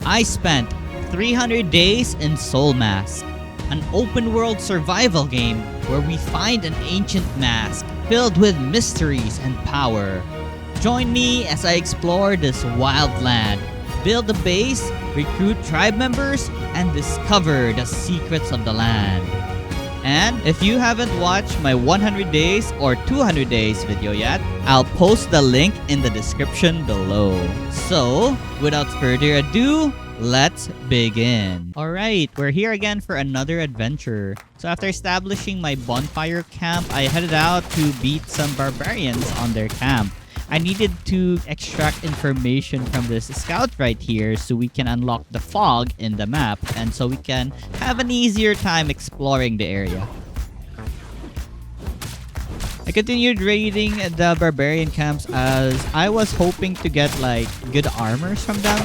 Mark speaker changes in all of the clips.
Speaker 1: I spent 300 days in Soulmask, an open-world survival game where we find an ancient mask filled with mysteries and power. Join me as I explore this wild land, build a base, recruit tribe members, and discover the secrets of the land. And if you haven't watched my 100 days or 200 days video yet, I'll post the link in the description below. So, without further ado, let's begin. Alright, we're here again for another adventure. So after establishing my bonfire camp, I headed out to beat some barbarians on their camp. I needed to extract information from this scout right here so we can unlock the fog in the map and so we can have an easier time exploring the area. I continued raiding the barbarian camps as I was hoping to get like good armors from them,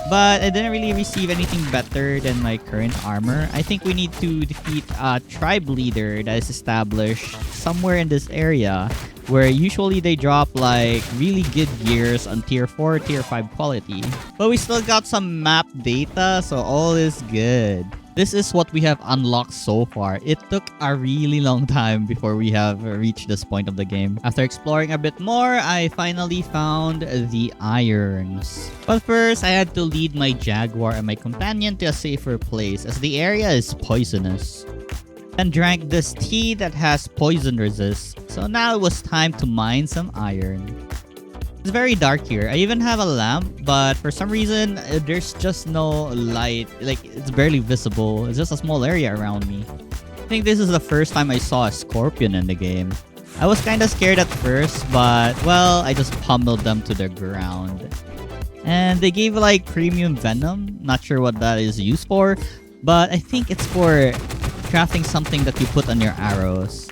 Speaker 1: but I didn't really receive anything better than my current armor. I think we need to defeat a tribe leader that is established somewhere in this area, where usually they drop like really good gears on tier 4, tier 5 quality. But we still got some map data, so all is good. This is what we have unlocked so far. It took a really long time before we have reached this point of the game. After exploring a bit more, I finally found the irons. But first, I had to lead my jaguar and my companion to a safer place as the area is poisonous. And drank this tea that has poison resist. So now it was time to mine some iron. It's very dark here. I even have a lamp, but for some reason, there's just no light. Like, it's barely visible. It's just a small area around me. I think this is the first time I saw a scorpion in the game. I was kind of scared at first, but, well, I just pummeled them to the ground. And they gave, like, premium venom. Not sure what that is used for, but I think it's for crafting something that you put on your arrows.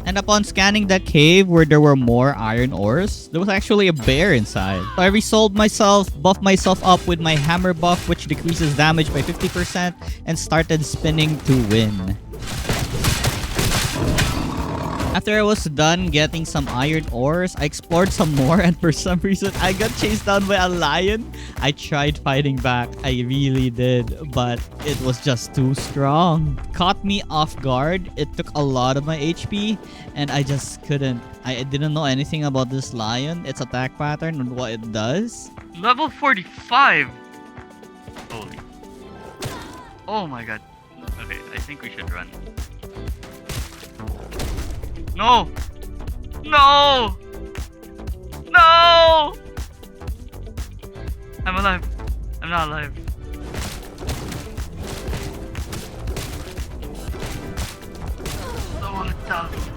Speaker 1: And upon scanning that cave where there were more iron ores, there was actually a bear inside. So I resolved myself, buffed myself up with my hammer buff, which decreases damage by 50%, and started spinning to win. After I was done getting some iron ores, I explored some more, and for some reason, I got chased down by a lion. I tried fighting back, I really did, but it was just too strong. Caught me off guard, it took a lot of my HP, and I just couldn't. I didn't know anything about this lion, its attack pattern, and what it does.
Speaker 2: Level 45! Holy. Oh my god. Okay, I think we should run. No! No! No! I'm alive. I'm not alive. So tough.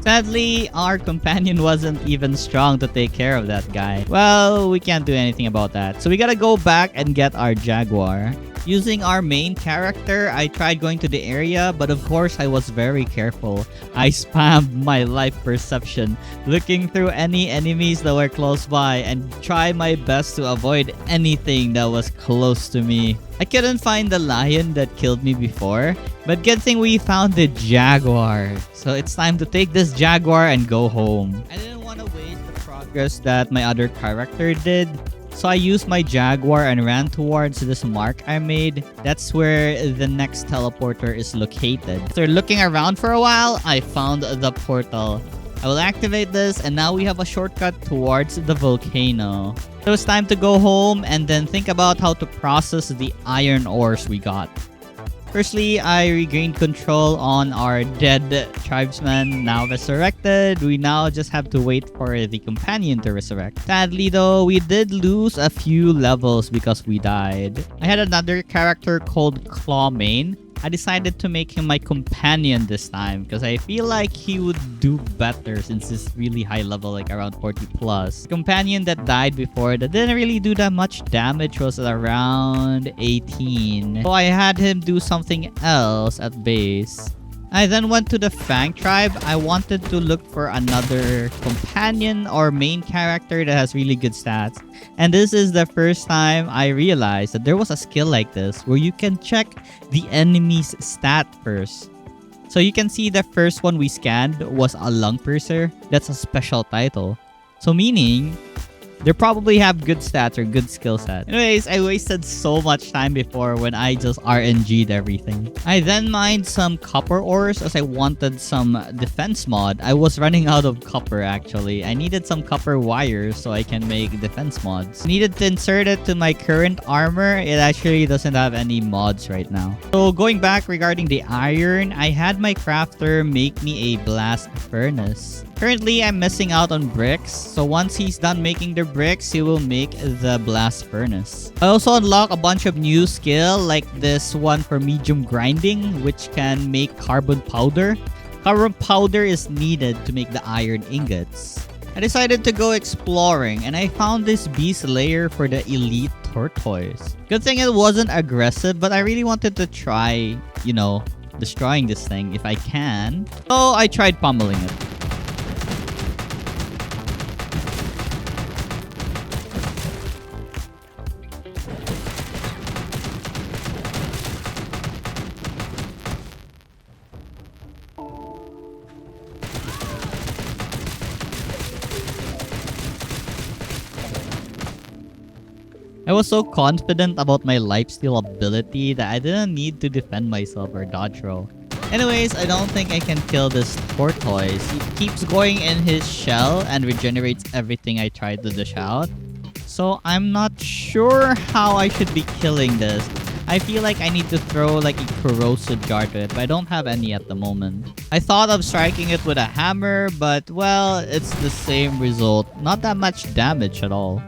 Speaker 1: Sadly, our companion wasn't even strong to take care of that guy. Well, we can't do anything about that. So we gotta go back and get our jaguar. Using our main character, I tried going to the area, but of course I was very careful. I spammed my life perception, looking through any enemies that were close by and try my best to avoid anything that was close to me. I couldn't find the lion that killed me before, but good thing we found the jaguar. So it's time to take this jaguar and go home. I didn't want to waste the progress that my other character did. So I used my jaguar and ran towards this mark I made. That's where the next teleporter is located. After looking around for a while, I found the portal. I will activate this and now we have a shortcut towards the volcano. So it's time to go home and then think about how to process the iron ores we got. Firstly, I regained control on our dead tribesman, now resurrected. We now just have to wait for the companion to resurrect. Sadly though, we did lose a few levels because we died. I had another character called Clawmane. I decided to make him my companion this time because I feel like he would do better since he's really high level, like around 40 plus. The companion that died before that didn't really do that much damage was around 18. So I had him do something else at base. I then went to the Fang tribe. I wanted to look for another companion or main character that has really good stats. And this is the first time I realized that there was a skill like this where you can check the enemy's stat first. So you can see the first one we scanned was a lung piercer. That's a special title. So meaning They probably have good stats or good skill set. Anyways, I wasted so much time before when I just RNG'd everything. I then mined some copper ores as I wanted some defense mod. I was running out of copper actually. I needed some copper wires so I can make defense mods. Needed to insert it to my current armor. It actually doesn't have any mods right now. So going back regarding the iron, I had my crafter make me a blast furnace. Currently, I'm missing out on bricks, so once he's done making the bricks, he will make the blast furnace. I also unlock a bunch of new skill, like this one for medium grinding, which can make carbon powder. Carbon powder is needed to make the iron ingots. I decided to go exploring, and I found this beast lair for the elite tortoise. Good thing it wasn't aggressive, but I really wanted to try, you know, destroying this thing if I can. So I tried pummeling it. I was so confident about my lifesteal ability that I didn't need to defend myself or dodge roll. Anyways, I don't think I can kill this tortoise. He keeps going in his shell and regenerates everything I tried to dish out. So I'm not sure how I should be killing this. I feel like I need to throw like a corrosive jar to it, but I don't have any at the moment. I thought of striking it with a hammer, but well, it's the same result. Not that much damage at all.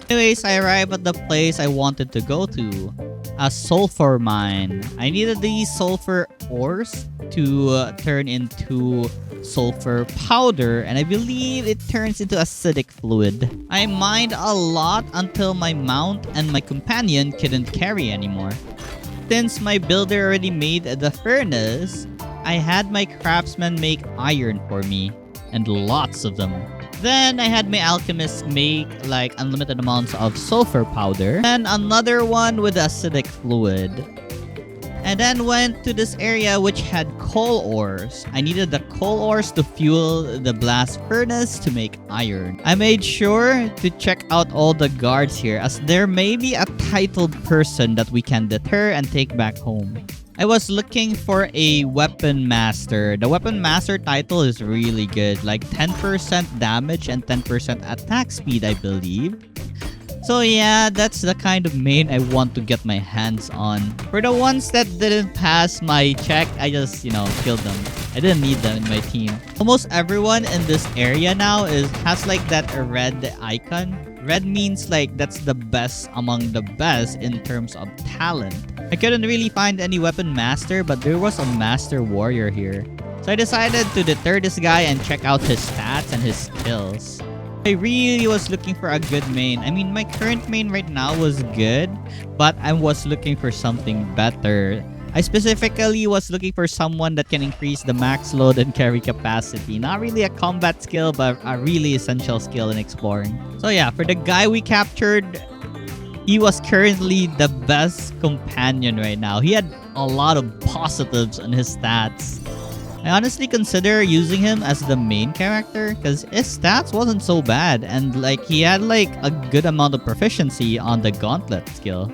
Speaker 1: Anyways, I arrived at the place I wanted to go to. A sulfur mine. I needed these sulfur ores to turn into sulfur powder, and I believe it turns into acidic fluid. I mined a lot until my mount and my companion couldn't carry anymore. Since my builder already made the furnace, I had my craftsman make iron for me, and lots of them. Then I had my alchemist make like unlimited amounts of sulfur powder. Then another one with acidic fluid. And then went to this area which had coal ores. I needed the coal ores to fuel the blast furnace to make iron. I made sure to check out all the guards here, as there may be a titled person that we can deter and take back home. I was looking for a weapon master. The weapon master title is really good, like 10% damage and 10% attack speed, I believe. So yeah, that's the kind of main I want to get my hands on. For the ones that didn't pass my check, I just, killed them. I didn't need them in my team. Almost everyone in this area now has like that red icon. Red means like that's the best among the best in terms of talent. I couldn't really find any weapon master, but there was a master warrior here. So I decided to deter this guy and check out his stats and his skills. I really was looking for a good main. I mean, my current main right now was good, but I was looking for something better. I specifically was looking for someone that can increase the max load and carry capacity. Not really a combat skill, but a really essential skill in exploring. So yeah, for the guy we captured, he was currently the best companion right now. He had a lot of positives on his stats. I honestly consider using him as the main character because his stats wasn't so bad, and like he had like a good amount of proficiency on the gauntlet skill.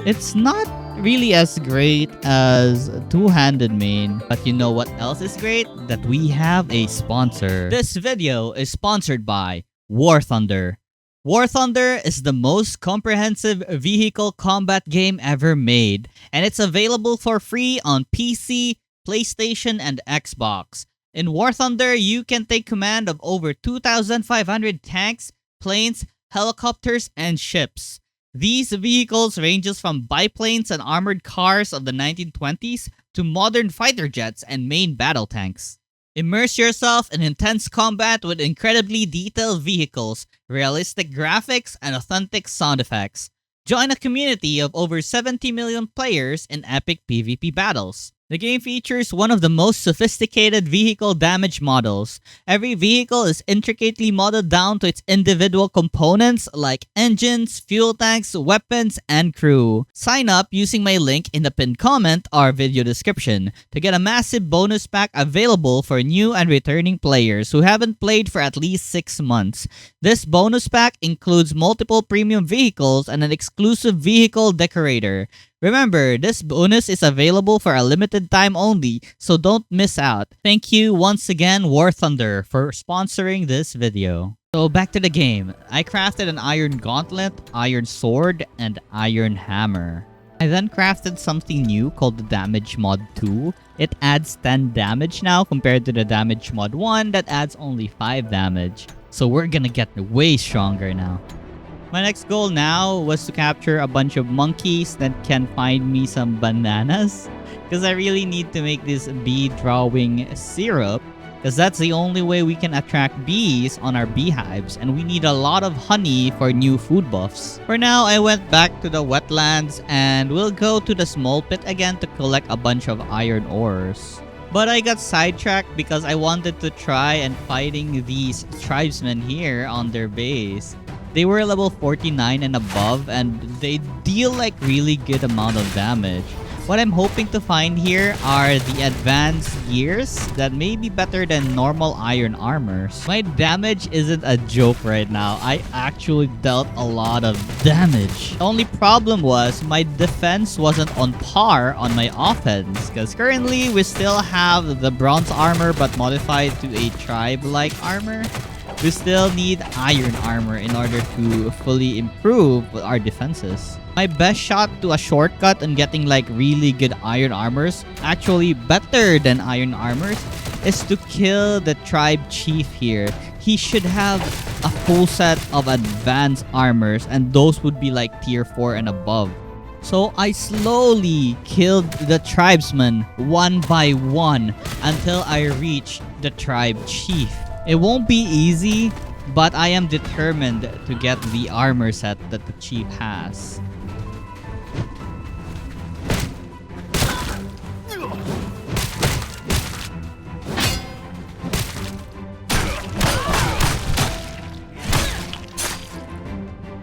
Speaker 1: It's not really as great as two-handed main, but you know what else is great? That we have a sponsor. This video is sponsored by War Thunder. War Thunder is the most comprehensive vehicle combat game ever made, and it's available for free on PC, PlayStation, and Xbox. In War Thunder, you can take command of over 2,500 tanks, planes, helicopters, and ships. These vehicles ranges from biplanes and armored cars of the 1920s to modern fighter jets and main battle tanks. Immerse yourself in intense combat with incredibly detailed vehicles, realistic graphics, and authentic sound effects. Join a community of over 70 million players in epic PvP battles. The game features one of the most sophisticated vehicle damage models. Every vehicle is intricately modeled down to its individual components like engines, fuel tanks, weapons, and crew. Sign up using my link in the pinned comment or video description to get a massive bonus pack available for new and returning players who haven't played for at least 6 months. This bonus pack includes multiple premium vehicles and an exclusive vehicle decorator. Remember, this bonus is available for a limited time only, so don't miss out. Thank you once again, War Thunder, for sponsoring this video. So back to the game. I crafted an iron gauntlet, iron sword, and iron hammer. I then crafted something new called the damage mod 2. It adds 10 damage now compared to the damage mod 1 that adds only 5 damage. So we're gonna get way stronger now. My next goal now was to capture a bunch of monkeys that can find me some bananas. Because I really need to make this bee drawing syrup. Because that's the only way we can attract bees on our beehives. And we need a lot of honey for new food buffs. For now, I went back to the wetlands and we'll go to the small pit again to collect a bunch of iron ores. But I got sidetracked because I wanted to try and fighting these tribesmen here on their base. They were level 49 and above and they deal like really good amount of damage. What I'm hoping to find here are the advanced gears that may be better than normal iron armors. My damage isn't a joke right now. I actually dealt a lot of damage. The only problem was my defense wasn't on par on my offense because currently we still have the bronze armor but modified to a tribe-like armor. We still need iron armor in order to fully improve our defenses. My best shot to a shortcut and getting like really good iron armors, actually better than iron armors, is to kill the tribe chief here. He should have a full set of advanced armors and those would be like tier 4 and above. So I slowly killed the tribesmen one by one until I reached the tribe chief. It won't be easy, but I am determined to get the armor set that the chief has.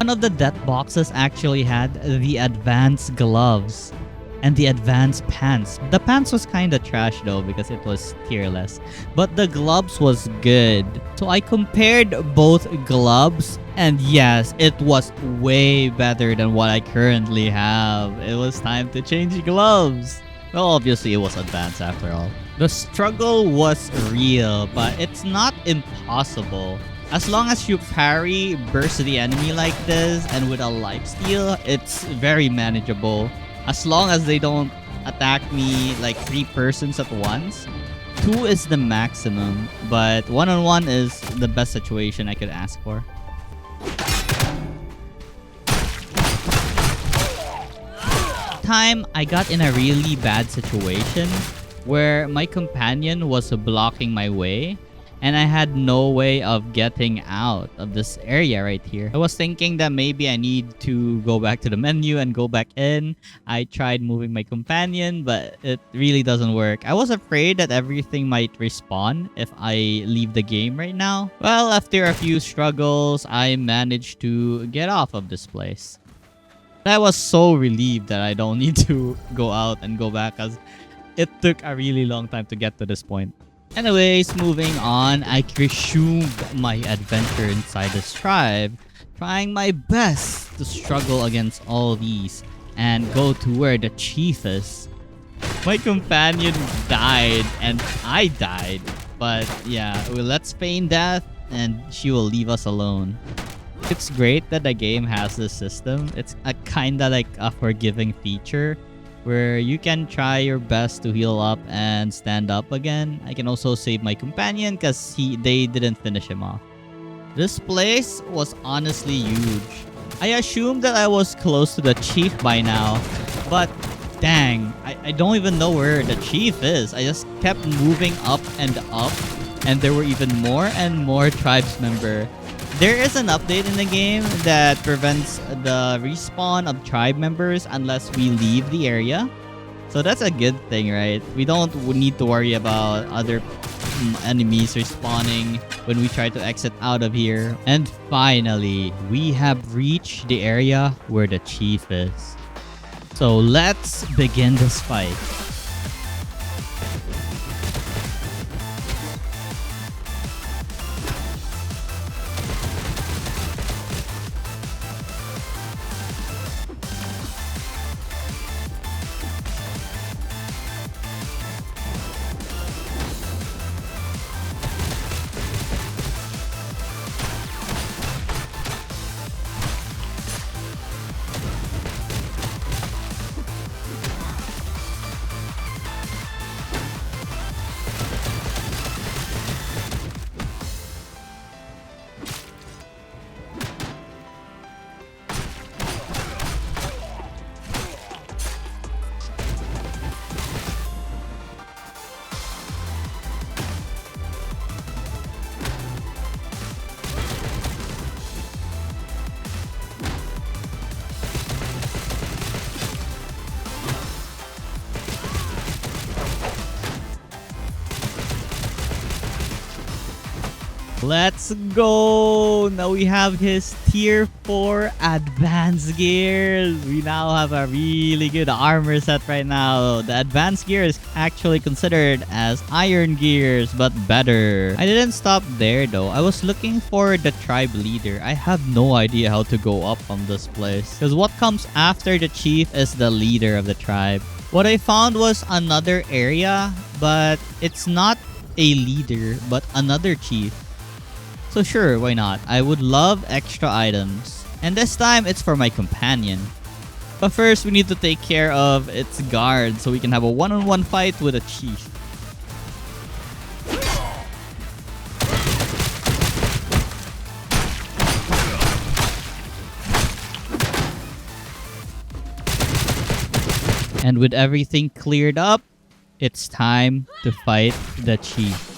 Speaker 1: One of the death boxes actually had the advanced gloves and the advanced pants. The pants was kinda trash though because it was tierless, but the gloves was good. So I compared both gloves and yes, it was way better than what I currently have. It was time to change gloves. Well, obviously it was advanced after all. The struggle was real, but it's not impossible. As long as you parry, burst the enemy like this, and with a lifesteal, it's very manageable. As long as they don't attack me like 3 persons at once. 2 is the maximum, but 1-on-1 is the best situation I could ask for. Time I got in a really bad situation where my companion was blocking my way and I had no way of getting out of this area right here. I was thinking that maybe I need to go back to the menu and go back in. I tried moving my companion, but it really doesn't work. I was afraid that everything might respawn if I leave the game right now. Well, after a few struggles, I managed to get off of this place. I was so relieved that I don't need to go out and go back as it took a really long time to get to this point. Anyways, moving on, I resumed my adventure inside this tribe, trying my best to struggle against all these and go to where the chief is. My companion died and I died, but yeah, well, let's feign death and she will leave us alone. It's great that the game has this system. It's a kinda like a forgiving feature where you can try your best to heal up and stand up again. I can also save my companion because they didn't finish him off. This place was honestly huge. I assumed that I was close to the chief by now, but dang, I don't even know where the chief is. I just kept moving up, and there were even more and more tribes members. There is an update in the game that prevents the respawn of tribe members unless we leave the area. So that's a good thing, right? We don't need to worry about other enemies respawning when we try to exit out of here. And finally, we have reached the area where the chief is. So let's begin this fight. Let's go! Now we have his tier 4 advanced gears. We now have a really good armor set right now. The advanced gear is actually considered as iron gears, but better. I didn't stop there though. I was looking for the tribe leader. I have no idea how to go up from this place, because what comes after the chief is the leader of the tribe. What I found was another area, but it's not a leader, but another chief. So sure, why not? I would love extra items. And this time, it's for my companion. But first, we need to take care of its guard so we can have a one-on-one fight with a chief. And with everything cleared up, it's time to fight the chief.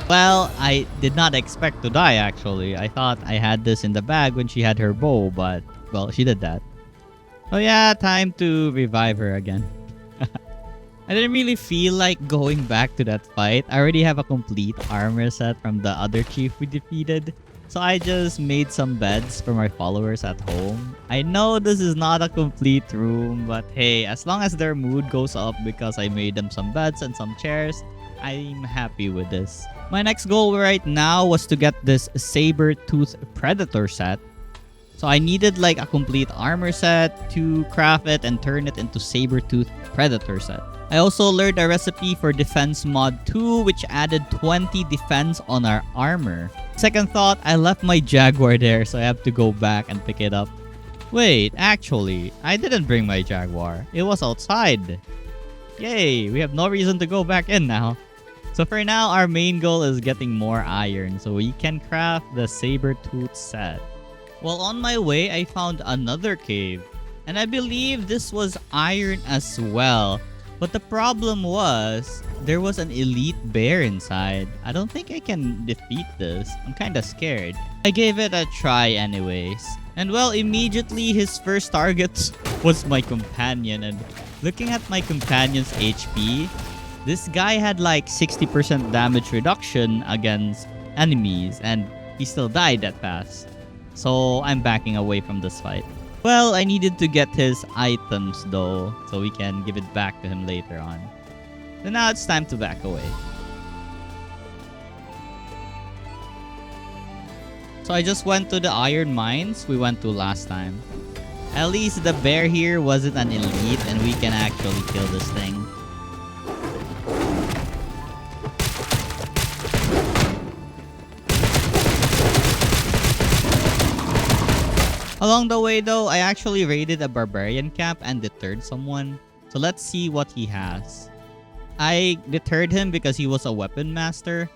Speaker 1: Well, I did not expect to die actually. I thought I had this in the bag when she had her bow, but well, she did that. Oh yeah, time to revive her again. I didn't really feel like going back to that fight. I already have a complete armor set from the other chief we defeated. So I just made some beds for my followers at home. I know this is not a complete room, but hey, as long as their mood goes up because I made them some beds and some chairs, I'm happy with this. My next goal right now was to get this Sabertooth Predator set. So I needed like a complete armor set to craft it and turn it into Sabertooth Predator set. I also learned a recipe for Defense Mod 2, which added 20 defense on our armor. Second thought, I left my Jaguar there, so I have to go back and pick it up. Wait, actually, I didn't bring my Jaguar. It was outside. Yay, we have no reason to go back in now. So for now, our main goal is getting more iron so we can craft the Sabertooth set. Well, on my way, I found another cave. And I believe this was iron as well. But the problem was, there was an elite bear inside. I don't think I can defeat this. I'm kinda scared. I gave it a try anyways. And well, immediately his first target was my companion. And Looking at my companion's HP, this guy had like 60% damage reduction against enemies and he still died that fast. So I'm backing away from this fight. Well, I needed to get his items though, so we can give it back to him later on. So now it's time to back away. So I just went to the iron mines we went to last time. At least the bear here wasn't an elite and we can actually kill this thing. Along the way though, I actually raided a barbarian camp and deterred someone. So let's see what he has. I deterred him because he was a weapon master.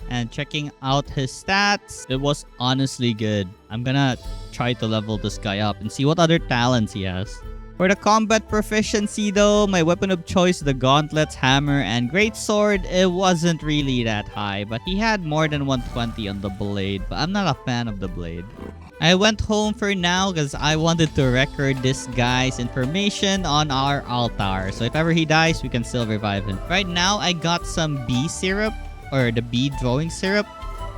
Speaker 1: And checking out his stats, it was honestly good. I'm gonna try to level this guy up and see what other talents he has. For the combat proficiency though, my weapon of choice, the gauntlets, hammer, and greatsword, it wasn't really that high. But he had more than 120 on the blade, but I'm not a fan of the blade. I went home for now because I wanted to record this guy's information on our altar. So if ever he dies, we can still revive him. Right now, I got some bee syrup, or the bee drawing syrup.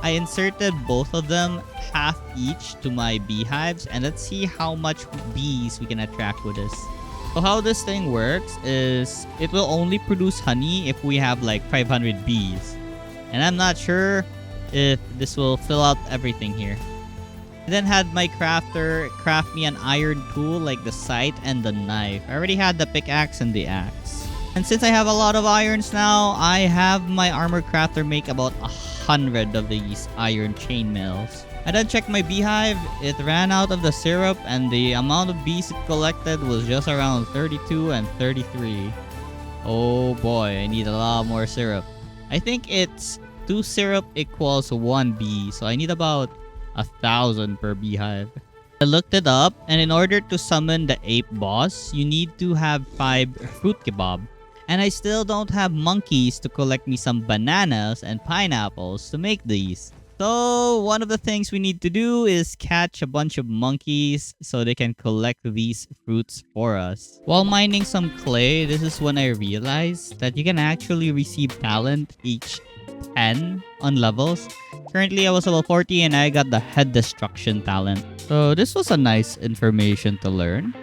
Speaker 1: I inserted both of them, half each, to my beehives. And let's see how much bees we can attract with this. So how this thing works is it will only produce honey if we have like 500 bees. And I'm not sure if this will fill out everything here. I then had my crafter craft me an iron tool like the scythe and the knife. I already had the pickaxe and the axe. And since I have a lot of irons now, I have my armor crafter make about 100 of these iron chainmails. I then checked my beehive. It ran out of the syrup and the amount of bees it collected was just around 32 and 33. Oh boy, I need a lot more syrup. I think it's 2 syrup equals 1 bee, so I need about 1,000 per beehive. I looked it up, and in order to summon the ape boss, you need to have 5 fruit kebab. And I still don't have monkeys to collect me some bananas and pineapples to make these. So one of the things we need to do is catch a bunch of monkeys so they can collect these fruits for us. While mining some clay, this is when I realized that you can actually receive talent each 10 on levels. Currently I was level 40 and I got the head destruction talent. So this was a nice information to learn.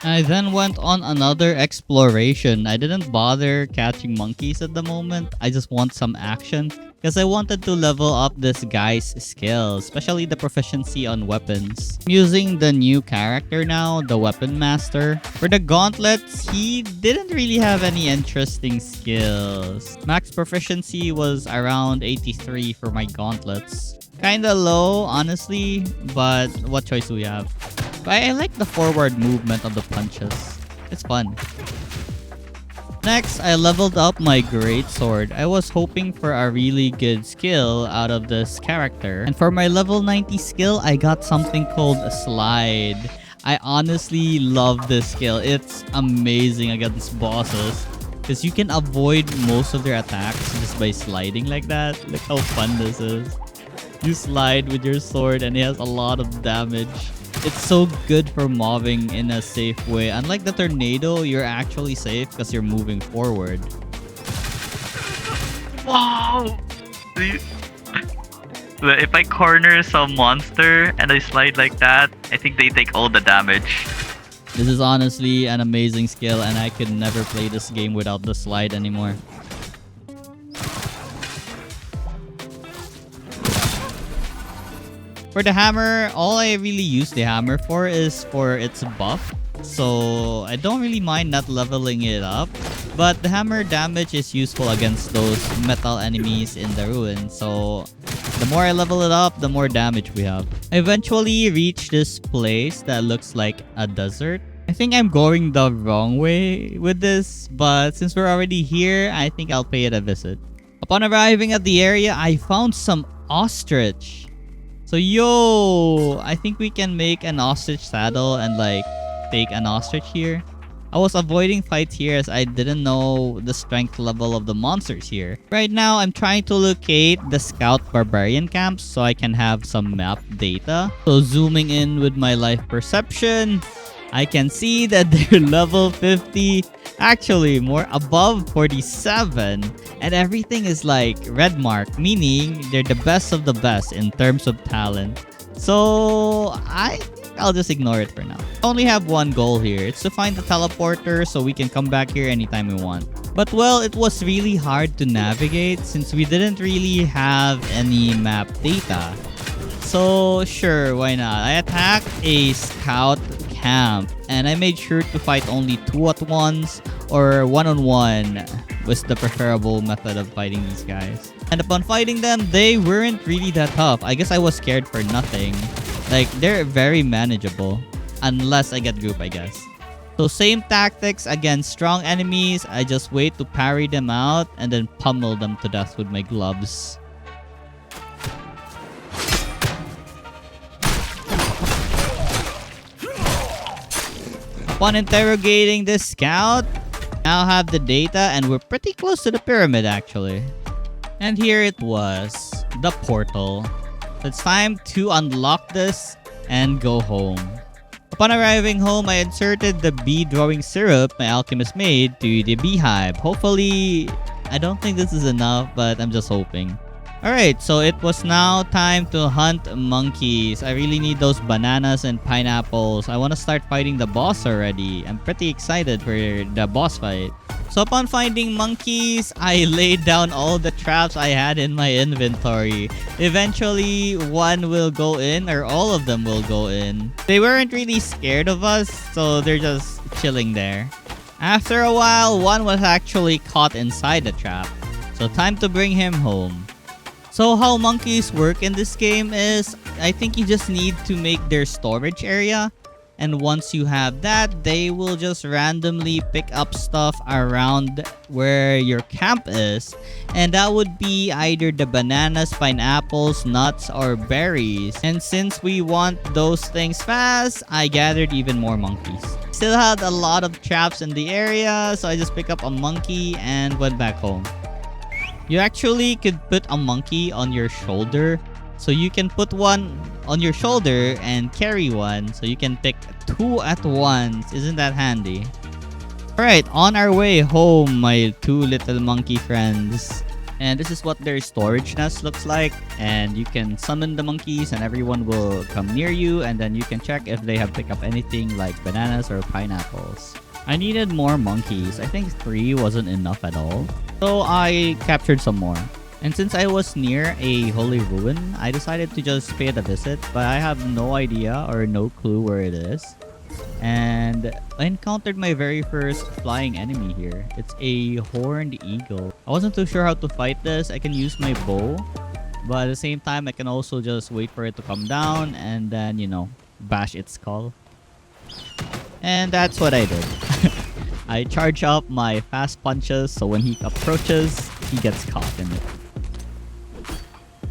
Speaker 1: I then went on another exploration. I didn't bother catching monkeys at the moment. I just want some action because I wanted to level up this guy's skills, especially the proficiency on weapons. I'm using the new character now, the weapon master. For the gauntlets, he didn't really have any interesting skills. Max proficiency was around 83 for my gauntlets. Kinda low, honestly, but what choice do we have? But I like the forward movement of the punches. It's fun. Next, I leveled up my greatsword. I was hoping for a really good skill out of this character. And for my level 90 skill, I got something called a slide. I honestly love this skill. It's amazing against bosses, because you can avoid most of their attacks just by sliding like that. Look how fun this is. You slide with your sword and it has a lot of damage. It's so good for mobbing in a safe way. Unlike the tornado, you're actually safe because you're moving forward.
Speaker 2: Wow! If I corner some monster and I slide like that, I think they take all the damage.
Speaker 1: This is honestly an amazing skill and I could never play this game without the slide anymore. For the hammer, all I really use the hammer for is for its buff. So I don't really mind not leveling it up. But the hammer damage is useful against those metal enemies in the ruin. So the more I level it up, the more damage we have. I eventually reached this place that looks like a desert. I think I'm going the wrong way with this, but since we're already here, I think I'll pay it a visit. Upon arriving at the area, I found some ostrich. So yo, I think we can make an ostrich saddle and like take an ostrich here. I was avoiding fights here as I didn't know the strength level of the monsters here. Right now, I'm trying to locate the scout barbarian camps so I can have some map data. So zooming in with my life perception, I can see that they're level 50, actually more above 47, and everything is like red mark, meaning they're the best of the best in terms of talent. So I think I'll just ignore it for now. I only have one goal here. It's to find the teleporter so we can come back here anytime we want. But well, it was really hard to navigate since we didn't really have any map data. So sure, why not? I attacked a scout camp and I made sure to fight only 2 at once, or 1-on-1 was the preferable method of fighting these guys. And upon fighting them, they weren't really that tough. I guess I was scared for nothing. Like, they're very manageable. Unless I get group, I guess. So same tactics against strong enemies. I just wait to parry them out and then pummel them to death with my gloves. Upon interrogating this scout, now have the data and we're pretty close to the pyramid actually. And here it was, the portal. It's time to unlock this and go home. Upon arriving home, I inserted the bee drawing syrup my alchemist made to the beehive. Hopefully, I don't think this is enough, but I'm just hoping. Alright, so it was now time to hunt monkeys. I really need those bananas and pineapples. I want to start fighting the boss already. I'm pretty excited for the boss fight. So upon finding monkeys, I laid down all the traps I had in my inventory. Eventually, one will go in or all of them will go in. They weren't really scared of us, so they're just chilling there. After a while, one was actually caught inside the trap. So time to bring him home. So how monkeys work in this game is, I think you just need to make their storage area. And once you have that, they will just randomly pick up stuff around where your camp is. And that would be either the bananas, pineapples, nuts, or berries. And since we want those things fast, I gathered even more monkeys. Still had a lot of traps in the area, so I just picked up a monkey and went back home. You actually could put a monkey on your shoulder. So you can put one on your shoulder and carry one. So you can pick 2 at once. Isn't that handy? Alright, on our way home, my 2 little monkey friends. And this is what their storage nest looks like. And you can summon the monkeys and everyone will come near you. And then you can check if they have picked up anything like bananas or pineapples. I needed more monkeys. I think 3 wasn't enough at all. So I captured some more. And since I was near a holy ruin, I decided to just pay it a visit. But I have no idea or no clue where it is. And I encountered my very first flying enemy here. It's a horned eagle. I wasn't too sure how to fight this. I can use my bow. But at the same time, I can also just wait for it to come down and then, you know, bash its skull. And that's what I did. I charge up my fast punches so when he approaches, he gets caught in it.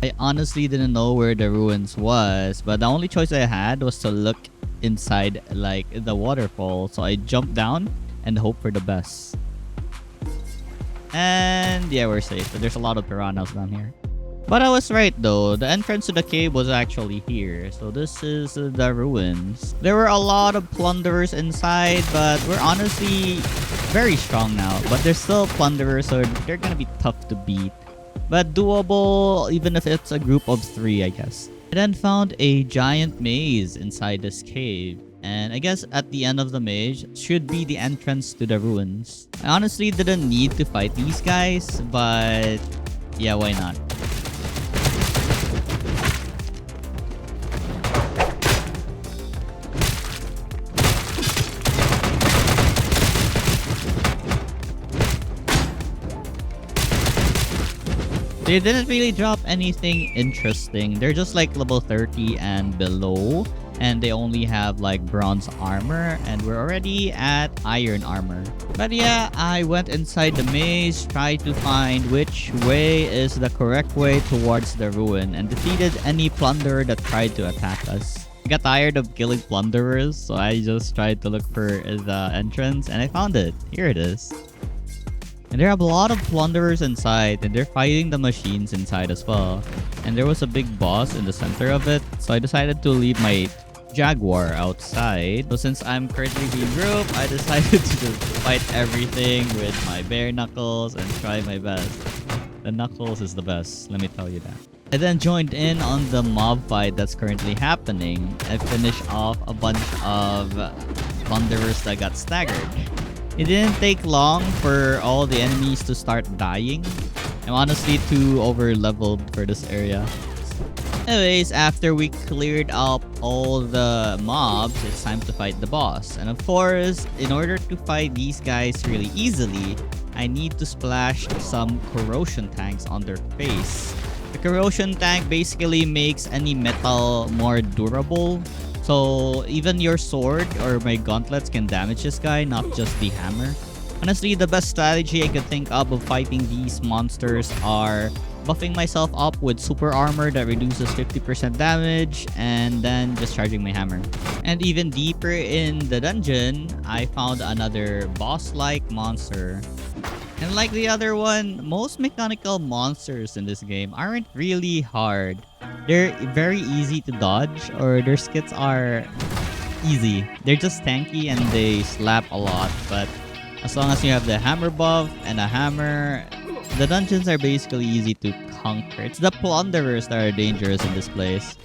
Speaker 1: I honestly didn't know where the ruins was, but the only choice I had was to look inside like the waterfall. So I jumped down and hope for the best. And yeah, we're safe. There's a lot of piranhas down here. But I was right though, the entrance to the cave was actually here. So this is the ruins. There were a lot of plunderers inside, but we're honestly very strong now. But they're still plunderers, so they're gonna be tough to beat. But doable even if it's a group of 3, I guess. I then found a giant maze inside this cave. And I guess at the end of the maze should be the entrance to the ruins. I honestly didn't need to fight these guys, but yeah, why not? They didn't really drop anything interesting. They're just like level 30 and below. And they only have like bronze armor. And we're already at iron armor. But yeah, I went inside the maze, tried to find which way is the correct way towards the ruin. And defeated any plunderer that tried to attack us. I got tired of killing plunderers. So I just tried to look for the entrance. And I found it. Here it is. And there are a lot of plunderers inside, and they're fighting the machines inside as well. And there was a big boss in the center of it, so I decided to leave my jaguar outside. So since I'm currently being groped, I decided to just fight everything with my bare knuckles and try my best. The knuckles is the best, let me tell you that. I then joined in on the mob fight that's currently happening. I finished off a bunch of plunderers that got staggered. It didn't take long for all the enemies to start dying. I'm honestly too over leveled for this area. Anyways, after we cleared up all the mobs, it's time to fight the boss. And of course, in order to fight these guys really easily, I need to splash some corrosion tanks on their face. The corrosion tank basically makes any metal more durable. So even your sword or my gauntlets can damage this guy, not just the hammer. Honestly, the best strategy I could think of fighting these monsters are buffing myself up with super armor that reduces 50% damage and then just charging my hammer. And even deeper in the dungeon, I found another boss-like monster. And like the other one, most mechanical monsters in this game aren't really hard. They're very easy to dodge, or their skits are easy. They're just tanky and they slap a lot, but as long as you have the hammer buff and a hammer, the dungeons are basically easy to conquer. It's the plunderers that are dangerous in this place.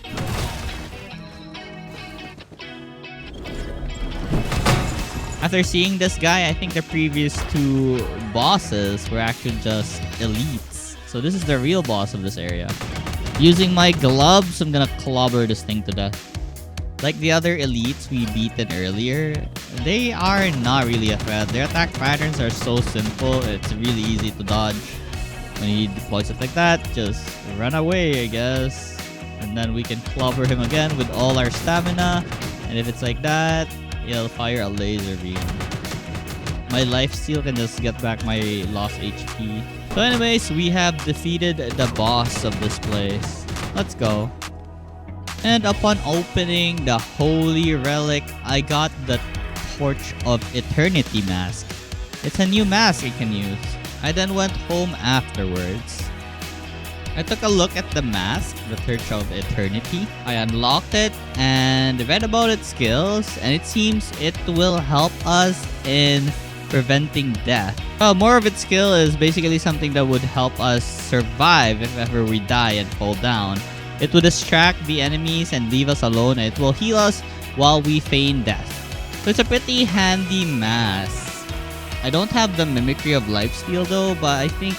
Speaker 1: After seeing this guy, I think the previous two bosses were actually just elites. So this is the real boss of this area. Using my gloves, I'm gonna clobber this thing to death. Like the other elites we beaten earlier, they are not really a threat. Their attack patterns are so simple, it's really easy to dodge. When he deploys it like that, just run away, I guess. And then we can clobber him again with all our stamina. And if it's like that, he'll fire a laser beam. My life steal can just get back my lost HP. So anyways, we have defeated the boss of this place. Let's go. And upon opening the holy relic, I got the Torch of Eternity mask. It's a new mask I can use. I then went home afterwards. I took a look at the mask, the Torch of Eternity. I unlocked it and read about its skills, and it seems it will help us in preventing death. Well, more of its skill is basically something that would help us survive if ever we die and fall down. It will distract the enemies and leave us alone, and it will heal us while we feign death. So it's a pretty handy mask. I don't have the mimicry of lifesteal though, but I think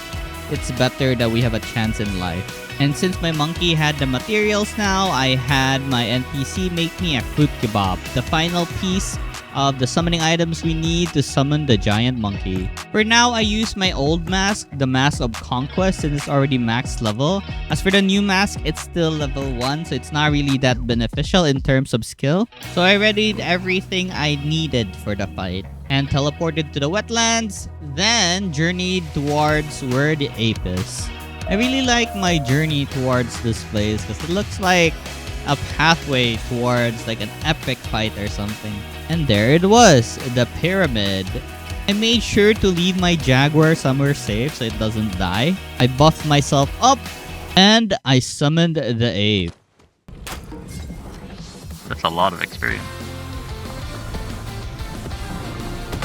Speaker 1: it's better that we have a chance in life. And since my monkey had the materials now, I had my NPC make me a fruit kebab, the final piece of the summoning items we need to summon the giant monkey. For now, I use my old mask, the Mask of Conquest, and it's already max level. As for the new mask, it's still level 1, so it's not really that beneficial in terms of skill. So I readied everything I needed for the fight and teleported to the wetlands, then journeyed towards where the ape is. I really like my journey towards this place because it looks like a pathway towards like an epic fight or something. And there it was, the pyramid. I made sure to leave my jaguar somewhere safe so it doesn't die. I buffed myself up and I summoned the ape.
Speaker 2: That's a lot of experience.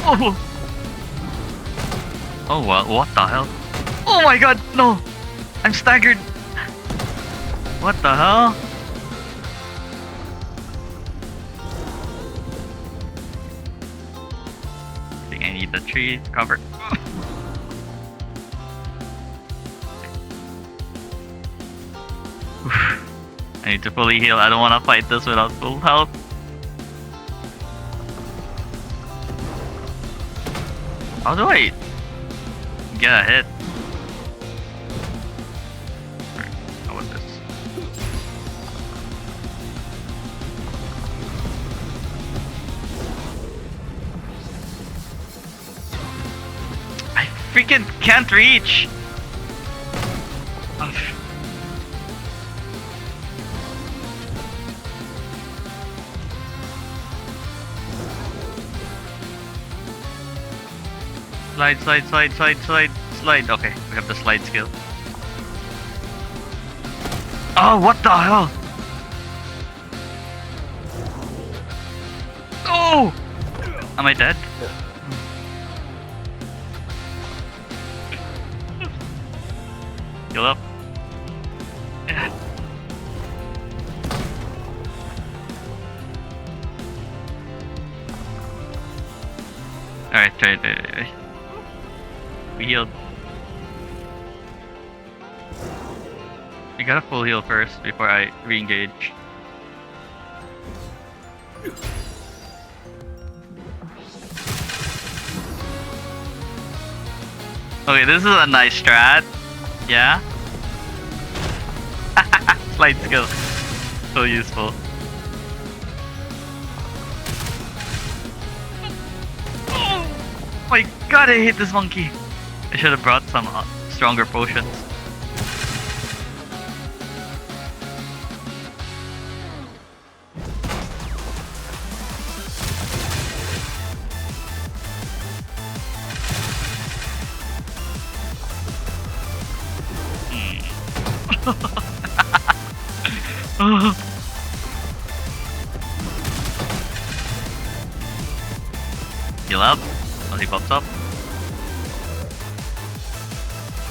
Speaker 2: Oh! Oh, well, what the hell? Oh my god, no! I'm staggered! What the hell? I think I need the tree cover. I need to fully heal. I don't want to fight this without full health. How do I get a hit? How about this? I freaking can't reach! Ugh. Slide, slide, slide, slide, slide, slide. Okay, we have the slide skill. Oh, what the hell? Oh! Am I dead? Heal up. Yeah. Alright, try. We healed. You gotta full heal first before I re-engage. Okay, this is a nice strat. Yeah? Slide skill. So useful. Oh my god, I hate this monkey. I should have brought some stronger potions. Heal up. Oh, he pops up.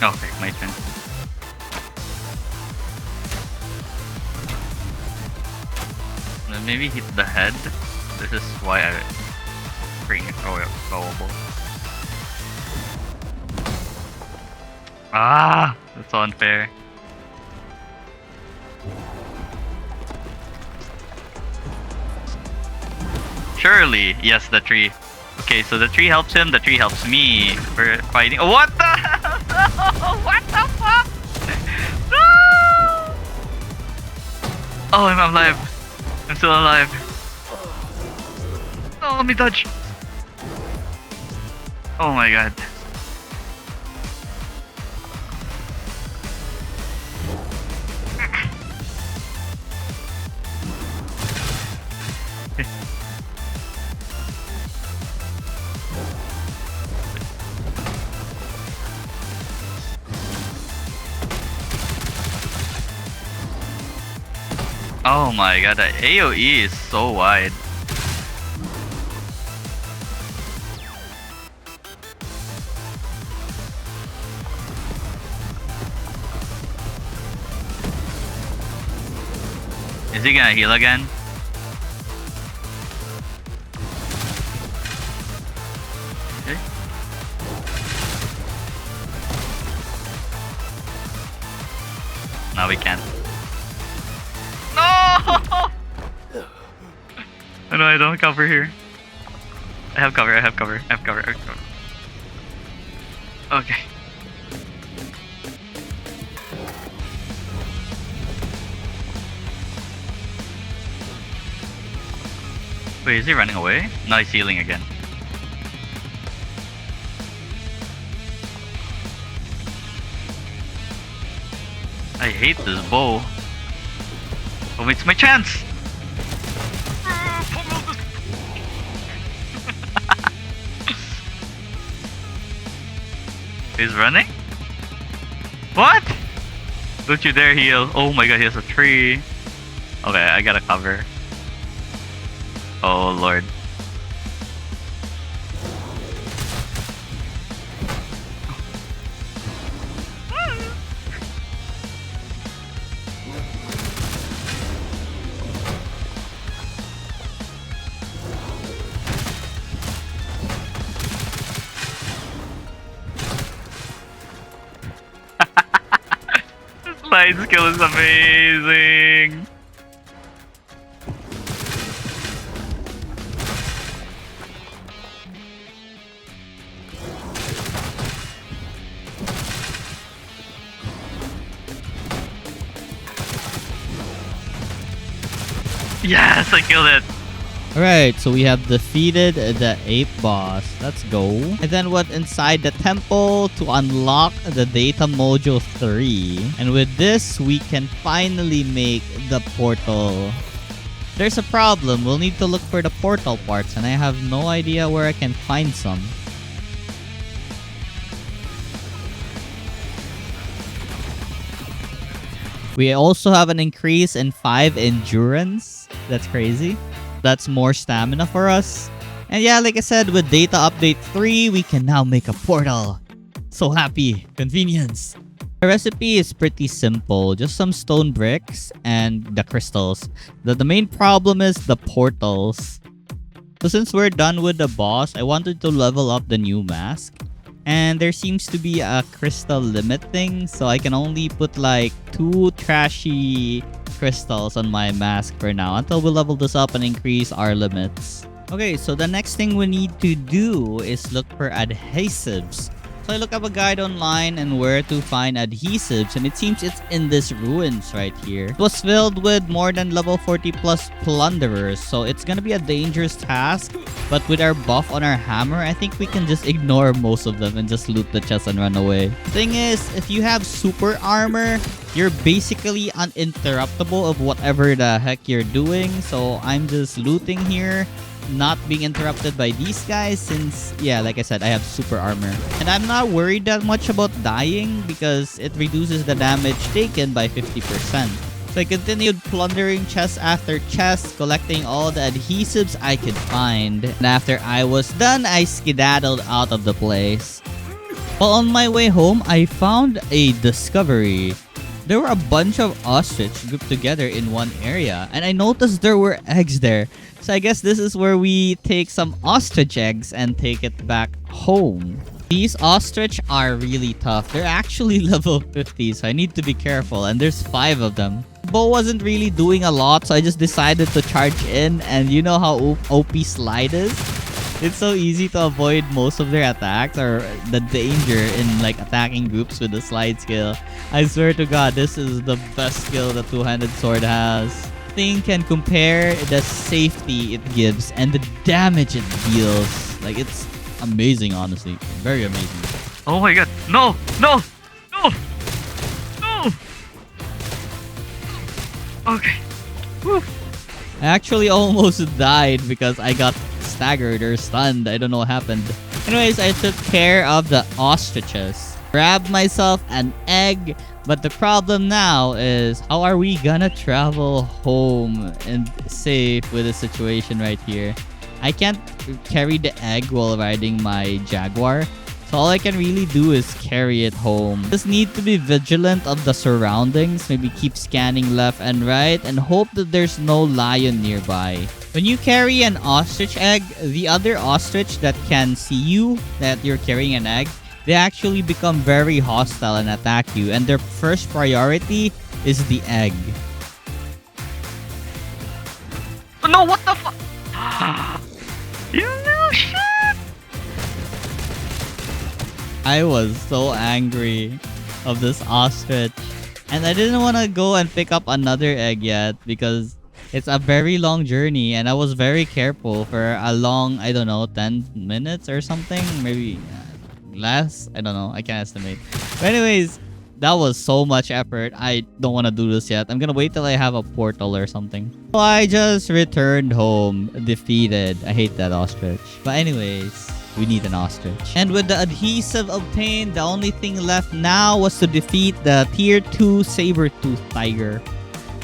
Speaker 2: Okay, my turn. Then maybe hit the head. This is why I bring it probable. Ah, that's so unfair. Surely, yes, the tree. Okay, so the tree helps him, the tree helps me. We're fighting. Oh, what the hell? No! What the fuck? No! Oh, I'm alive. I'm still alive. No, let me dodge. Oh my god. Oh my god, the AoE is so wide. Is he gonna heal again? Okay. Now we can't. No! Oh no, I don't have cover here. I have cover. Okay. Wait, is he running away? No, he's healing again. I hate this bow. Oh, it's my chance! He's running? What? Don't you dare heal. Oh my god, he has a tree. Okay, I gotta cover. Oh lord. Slide skill is amazing. Yes, I killed it.
Speaker 1: Alright, so we have defeated the ape boss. Let's go. And then went inside the temple to unlock the data mojo 3. And with this, we can finally make the portal. There's a problem. We'll need to look for the portal parts, and I have no idea where I can find some. We also have an increase in 5 endurance. That's crazy. That's more stamina for us. And yeah, like I said, with data update 3, we can now make a portal. So happy. Convenience. The recipe is pretty simple. Just some stone bricks and the crystals. The main problem is the portals. So since we're done with the boss, I wanted to level up the new mask. And there seems to be a crystal limit thing. So I can only put like 2 trashy crystals on my mask for now until we level this up and increase our limits. Okay, so the next thing we need to do is look for adhesives. So I look up a guide online and where to find adhesives, and it seems it's in this ruins right here. It was filled with more than level 40 plus plunderers, so it's gonna be a dangerous task. But with our buff on our hammer, I think we can just ignore most of them and just loot the chest and run away. Thing is, if you have super armor, you're basically uninterruptible of whatever the heck you're doing. So I'm just looting here, not being interrupted by these guys since, yeah, like I said, I have super armor. And I'm not worried that much about dying because it reduces the damage taken by 50%. So I continued plundering chest after chest, collecting all the adhesives I could find. And after I was done, I skedaddled out of the place. While on my way home, I found a discovery. There were a bunch of ostrich grouped together in one area, and I noticed there were eggs there. So I guess this is where we take some ostrich eggs and take it back home. These ostrich are really tough. They're actually level 50, so I need to be careful, and there's 5 of them. Bow wasn't really doing a lot, so I just decided to charge in, and you know how OP slide is? It's so easy to avoid most of their attacks or the danger in like attacking groups with the slide skill. I swear to God, this is the best skill the two-handed sword has. Nothing can compare the safety it gives and the damage it deals. Like, it's amazing, honestly. Very amazing.
Speaker 2: Oh my god. No! No! No! No! Okay. Woo.
Speaker 1: I actually almost died because I got staggered or stunned. I don't know what happened. Anyways, I took care of the ostriches. Grabbed myself an egg. But the problem now is, how are we gonna travel home and safe with the situation right here? I can't carry the egg while riding my Jaguar. So all I can really do is carry it home. Just need to be vigilant of the surroundings. Maybe keep scanning left and right and hope that there's no lion nearby. When you carry an ostrich egg, the other ostrich that can see you, that you're carrying an egg, they actually become very hostile and attack you. And their first priority is the egg.
Speaker 2: Oh, no, what the fuck? You little shit!
Speaker 1: I was so angry of this ostrich. And I didn't want to go and pick up another egg yet because it's a very long journey. And I was very careful for a long, I don't know, 10 minutes or something. Maybe less. I don't know. I can't estimate. But anyways, that was so much effort. I don't want to do this yet. I'm going to wait till I have a portal or something. So I just returned home defeated. I hate that ostrich. But anyways, we need an ostrich. And with the adhesive obtained, the only thing left now was to defeat the tier 2 Sabertooth tiger.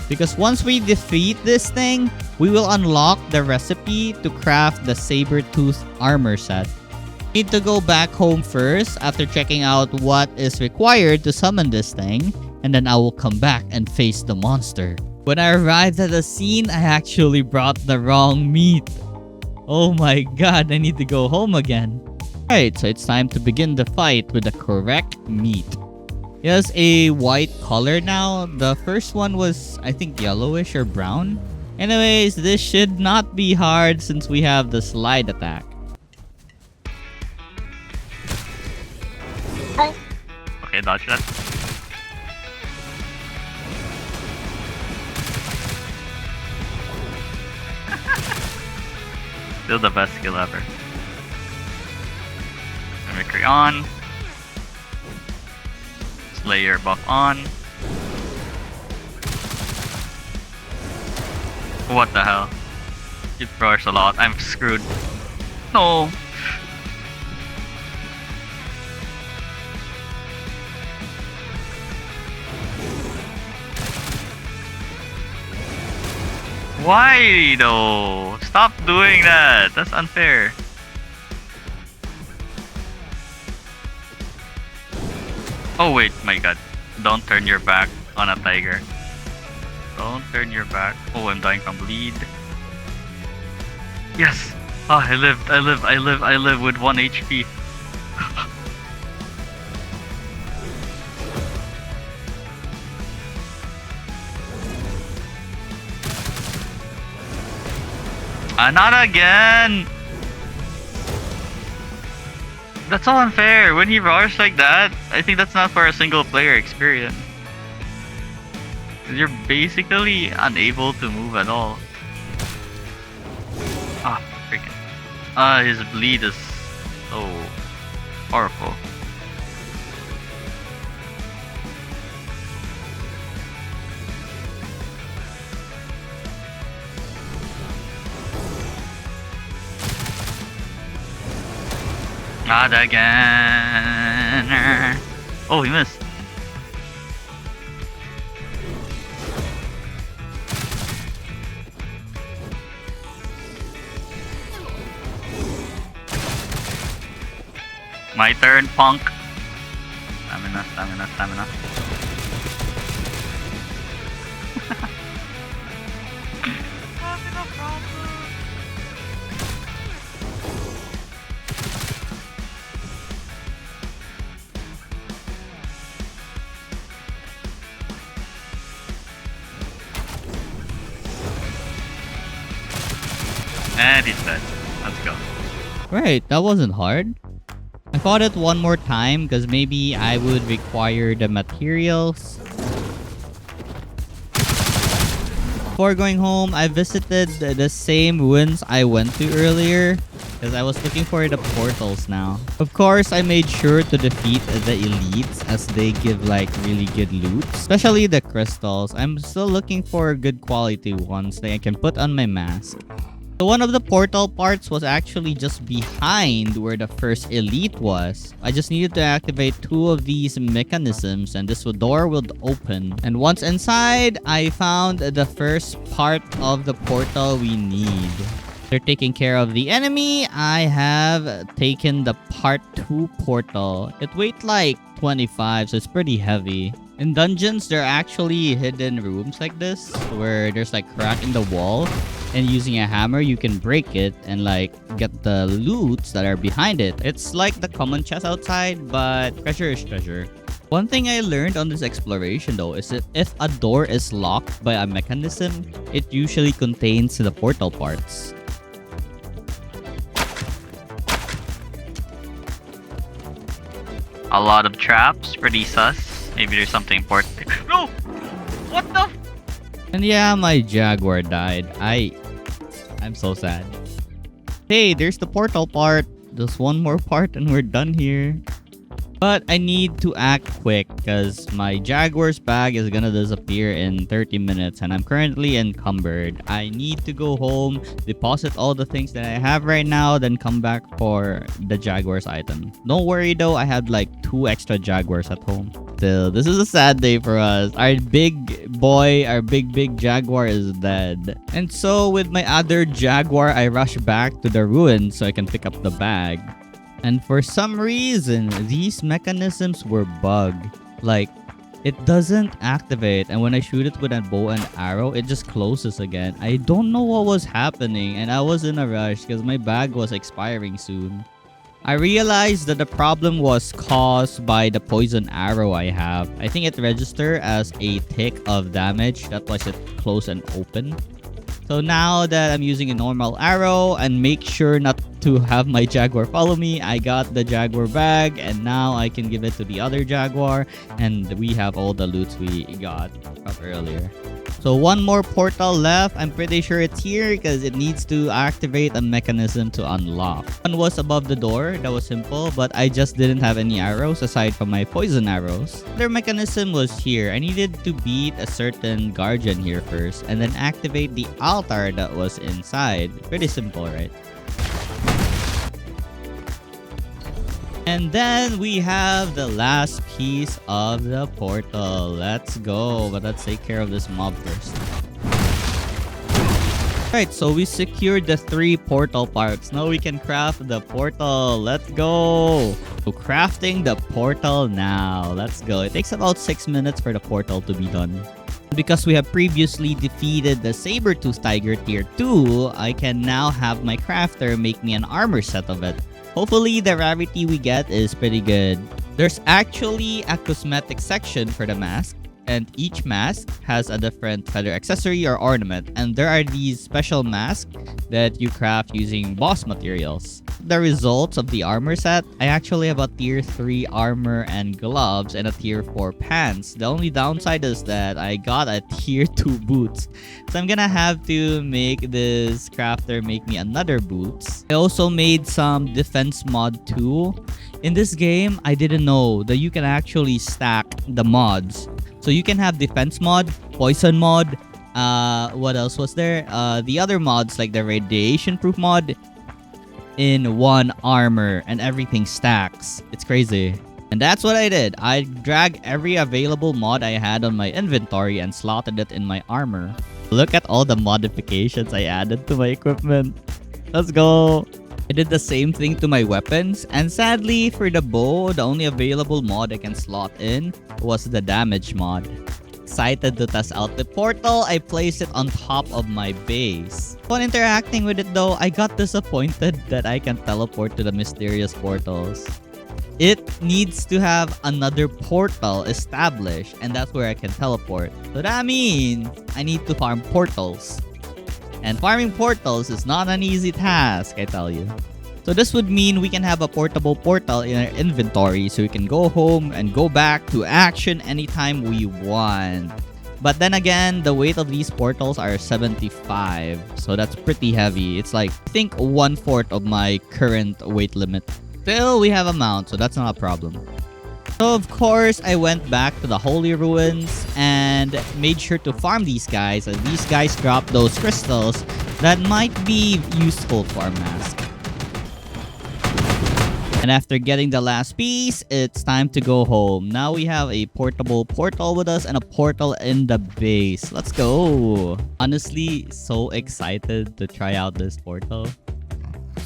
Speaker 1: Because once we defeat this thing, we will unlock the recipe to craft the Sabertooth armor set. Need to go back home first after checking out what is required to summon this thing, and then I will come back and face the monster. When I arrived at the scene, I actually brought the wrong meat. Oh my god, I need to go home again. Alright, so it's time to begin the fight with the correct meat. It has a white color now. The first one was, I think, yellowish or brown. Anyways, this should not be hard since we have the slide attack.
Speaker 2: Okay, dodge that. Still the best skill ever. Mimicry on. Slayer buff on. What the hell? It roars a lot. I'm screwed. No. Why though? Stop doing that. That's unfair. Oh wait, my god. Don't turn your back on a tiger. Don't turn your back. Oh, I'm dying from bleed. Yes! Oh, I live with 1 HP. Not again! That's all unfair. When he roars like that, I think that's not for a single player experience. You're basically unable to move at all. Ah, freaking. His bleed is so powerful. Not again. Oh, he missed. My turn, punk. Stamina, stamina, stamina. And he's dead. Let's go.
Speaker 1: Right, that wasn't hard. I fought it one more time because maybe I would require the materials. Before going home, I visited the same ruins I went to earlier because I was looking for the portals now. Of course, I made sure to defeat the elites as they give like really good loot, especially the crystals. I'm still looking for good quality ones that I can put on my mask. So one of the portal parts was actually just behind where the first elite was. I just needed to activate 2 of these mechanisms and this door would open. And once inside, I found the first part of the portal we need. They're taking care of the enemy. I have taken the part 2 portal. It weighed like 25, so it's pretty heavy. In dungeons, there are actually hidden rooms like this where there's like crack in the wall. And using a hammer, you can break it and like get the loots that are behind it. It's like the common chest outside, but treasure is treasure. One thing I learned on this exploration though is that if a door is locked by a mechanism, it usually contains the portal parts.
Speaker 2: A lot of traps, pretty sus. Maybe there's something important. No! What the?
Speaker 1: And yeah, my Jaguar died. I'm so sad. Hey, there's the portal part. Just one more part and we're done here. But I need to act quick because my Jaguar's bag is gonna disappear in 30 minutes and I'm currently encumbered. I need to go home, deposit all the things that I have right now, then come back for the Jaguar's item. Don't worry though, I have like 2 extra Jaguars at home. Still, this is a sad day for us. Our big boy, our big Jaguar is dead. And so with my other Jaguar, I rush back to the ruins so I can pick up the bag. And for some reason, these mechanisms were bugged. Like, it doesn't activate. And when I shoot it with a bow and arrow, it just closes again. I don't know what was happening. And I was in a rush because my bag was expiring soon. I realized that the problem was caused by the poison arrow I have. I think it registered as a tick of damage. That's why it closed and open. So now that I'm using a normal arrow and make sure not to have my Jaguar follow me, I got the Jaguar bag and now I can give it to the other Jaguar and we have all the loots we got from earlier. So one more portal left. I'm pretty sure it's here because it needs to activate a mechanism to unlock. One was above the door. That was simple, but I just didn't have any arrows aside from my poison arrows. Their mechanism was here. I needed to beat a certain guardian here first and then activate the altar that was inside. Pretty simple, right? And then we have the last piece of the portal. Let's go. But let's take care of this mob first. Right, so we secured the 3 portal parts. Now we can craft the portal. Let's go. So crafting the portal now. Let's go. It takes about 6 minutes for the portal to be done. Because we have previously defeated the Sabertooth Tiger tier 2, I can now have my crafter make me an armor set of it. Hopefully the rarity we get is pretty good. There's actually a cosmetic section for the mask, and each mask has a different feather accessory or ornament, and there are these special masks that you craft using boss materials. The results of the armor set, I actually have a tier 3 armor and gloves and a tier 4 pants. The only downside is that I got a tier 2 boots. So I'm gonna have to make this crafter make me another boots. I also made some defense mod too. In this game, I didn't know that you can actually stack the mods. So you can have defense mod, poison mod, what else was there? The other mods like the radiation proof mod in one armor, and everything stacks. It's crazy. And that's what I did. I dragged every available mod I had on my inventory and slotted it in my armor. Look at all the modifications I added to my equipment. Let's go. I did the same thing to my weapons, and sadly for the bow, the only available mod I can slot in was the damage mod. Excited to test out the portal, I placed it on top of my base. Upon interacting with it though, I got disappointed that I can teleport to the mysterious portals. It needs to have another portal established, and that's where I can teleport. So that means I need to farm portals. And farming portals is not an easy task, I tell you. So this would mean we can have a portable portal in our inventory so we can go home and go back to action anytime we want. But then again, the weight of these portals are 75. So that's pretty heavy. It's like, I think 1/4 of my current weight limit. Still, we have a mount, so that's not a problem. So of course, I went back to the Holy Ruins and made sure to farm these guys. And these guys drop those crystals that might be useful for our mask. And after getting the last piece, it's time to go home. Now we have a portable portal with us and a portal in the base. Let's go. Honestly, so excited to try out this portal.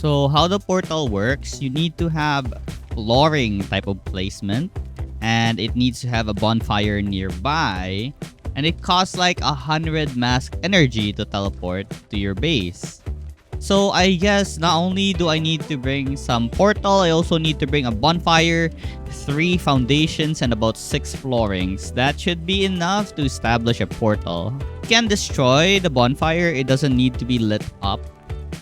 Speaker 1: So how the portal works, you need to have flooring type of placement, and it needs to have a bonfire nearby, and it costs like 100 mask energy to teleport to your base. So I guess not only do I need to bring some portal, I also need to bring a bonfire, 3 foundations, and about 6 floorings. That should be enough to establish a portal. You can destroy the bonfire, it doesn't need to be lit up.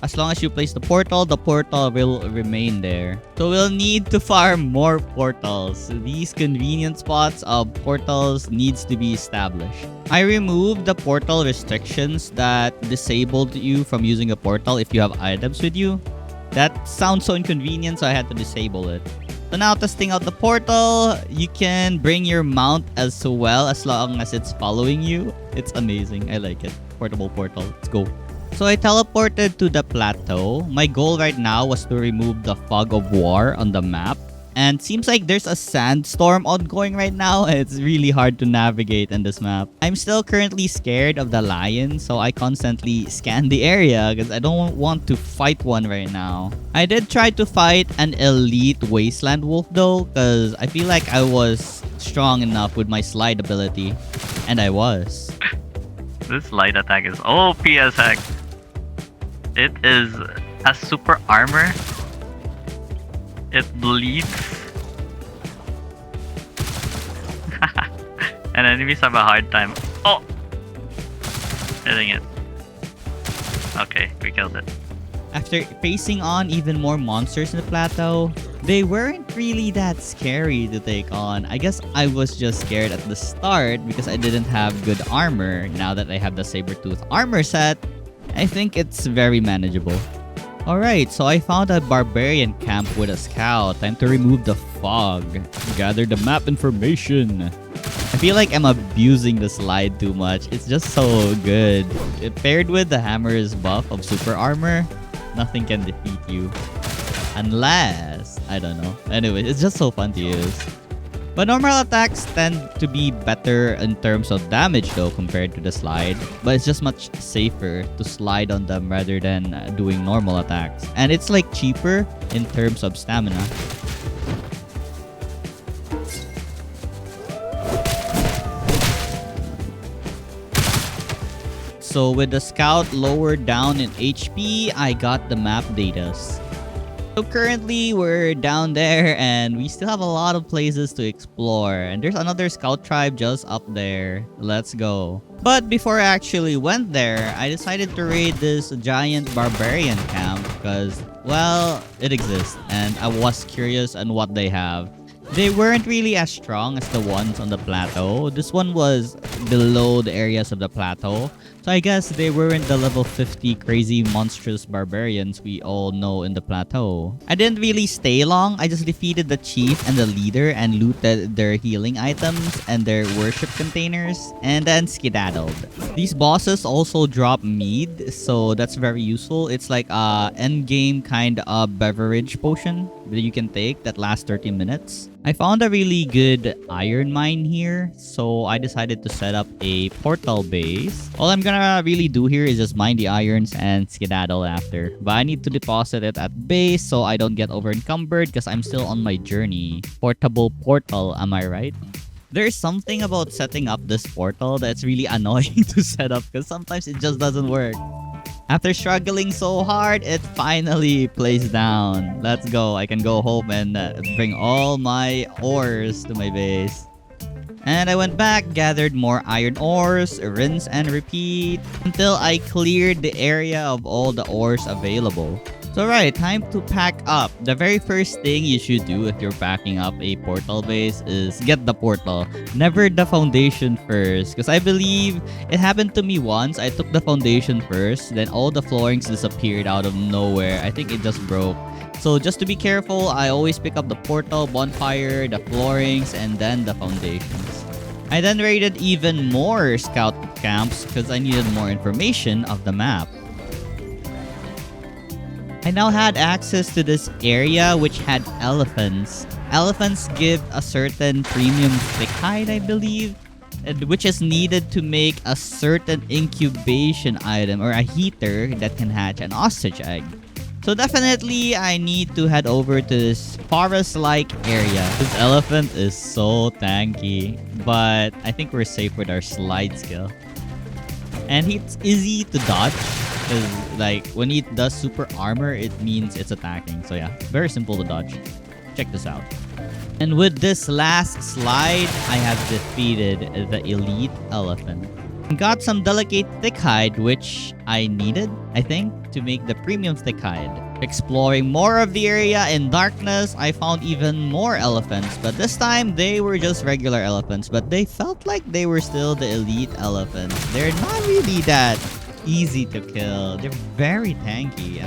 Speaker 1: As long as you place the portal will remain there. So we'll need to farm more portals. These convenient spots of portals needs to be established. I removed the portal restrictions that disabled you from using a portal if you have items with you. That sounds so inconvenient, so I had to disable it. So now testing out the portal, you can bring your mount as well as long as it's following you. It's amazing. I like it. Portable portal. Let's go. So I teleported to the plateau. My goal right now was to remove the fog of war on the map. And seems like there's a sandstorm ongoing right now. It's really hard to navigate in this map. I'm still currently scared of the lion, so I constantly scan the area because I don't want to fight one right now. I did try to fight an elite wasteland wolf though, because I feel like I was strong enough with my slide ability. And I was.
Speaker 2: This light attack is OP as heck. It is a super armor. It bleeds. And enemies have a hard time. Oh! Hitting it. Okay, we killed it.
Speaker 1: After facing on even more monsters in the plateau, they weren't really that scary to take on. I guess I was just scared at the start because I didn't have good armor. Now that I have the Sabertooth armor set, I think it's very manageable. Alright, so I found a barbarian camp with a scout. Time to remove the fog. Gather the map information. I feel like I'm abusing the slide too much. It's just so good. It paired with the hammer's buff of super armor, nothing can defeat you. Unless, I don't know. Anyway, it's just so fun to use. But normal attacks tend to be better in terms of damage though compared to the slide. But it's just much safer to slide on them rather than doing normal attacks. And it's like cheaper in terms of stamina. So with the scout lower down in HP, I got the map data. So currently, we're down there and we still have a lot of places to explore. And there's another scout tribe just up there. Let's go. But before I actually went there, I decided to raid this giant barbarian camp because, well, it exists. And I was curious on what they have. They weren't really as strong as the ones on the plateau. This one was below the areas of the plateau. So I guess they weren't the level 50 crazy monstrous barbarians we all know in the plateau. I didn't really stay long. I just defeated the chief and the leader and looted their healing items and their worship containers and then skedaddled. These bosses also drop mead, so that's very useful. It's like a endgame kind of beverage potion that you can take that lasts 30 minutes. I found a really good iron mine here, so I decided to set up a portal base. All I'm gonna really do here is just mine the irons and skedaddle after. But I need to deposit it at base so I don't get over encumbered because I'm still on my journey. Portable portal, am I right? There's something about setting up this portal that's really annoying to set up because sometimes it just doesn't work. After struggling so hard, it finally plays down. Let's go. I can go home and bring all my ores to my base. And I went back, gathered more iron ores, rinse and repeat, until I cleared the area of all the ores available. So right, time to pack up. The very first thing you should do if you're packing up a portal base is get the portal. Never the foundation first. Because I believe it happened to me once. I took the foundation first, then all the floorings disappeared out of nowhere. I think it just broke. So just to be careful, I always pick up the portal, bonfire, the floorings, and then the foundations. I then raided even more scout camps because I needed more information of the map. I now had access to this area which had elephants. Elephants give a certain premium thick hide, I believe, which is needed to make a certain incubation item or a heater that can hatch an ostrich egg. So definitely I need to head over to this forest-like area. This elephant is so tanky, but I think we're safe with our slide skill. And it's easy to dodge. Because, like, when it does super armor, it means it's attacking. So, yeah, very simple to dodge. Check this out. And with this last slide, I have defeated the elite elephant. Got some delicate thick hide, which I needed, I think, to make the premium thick hide. Exploring more of the area in darkness, I found even more elephants. But this time, they were just regular elephants. But they felt like they were still the elite elephants. They're not really that easy to kill. They're very tanky.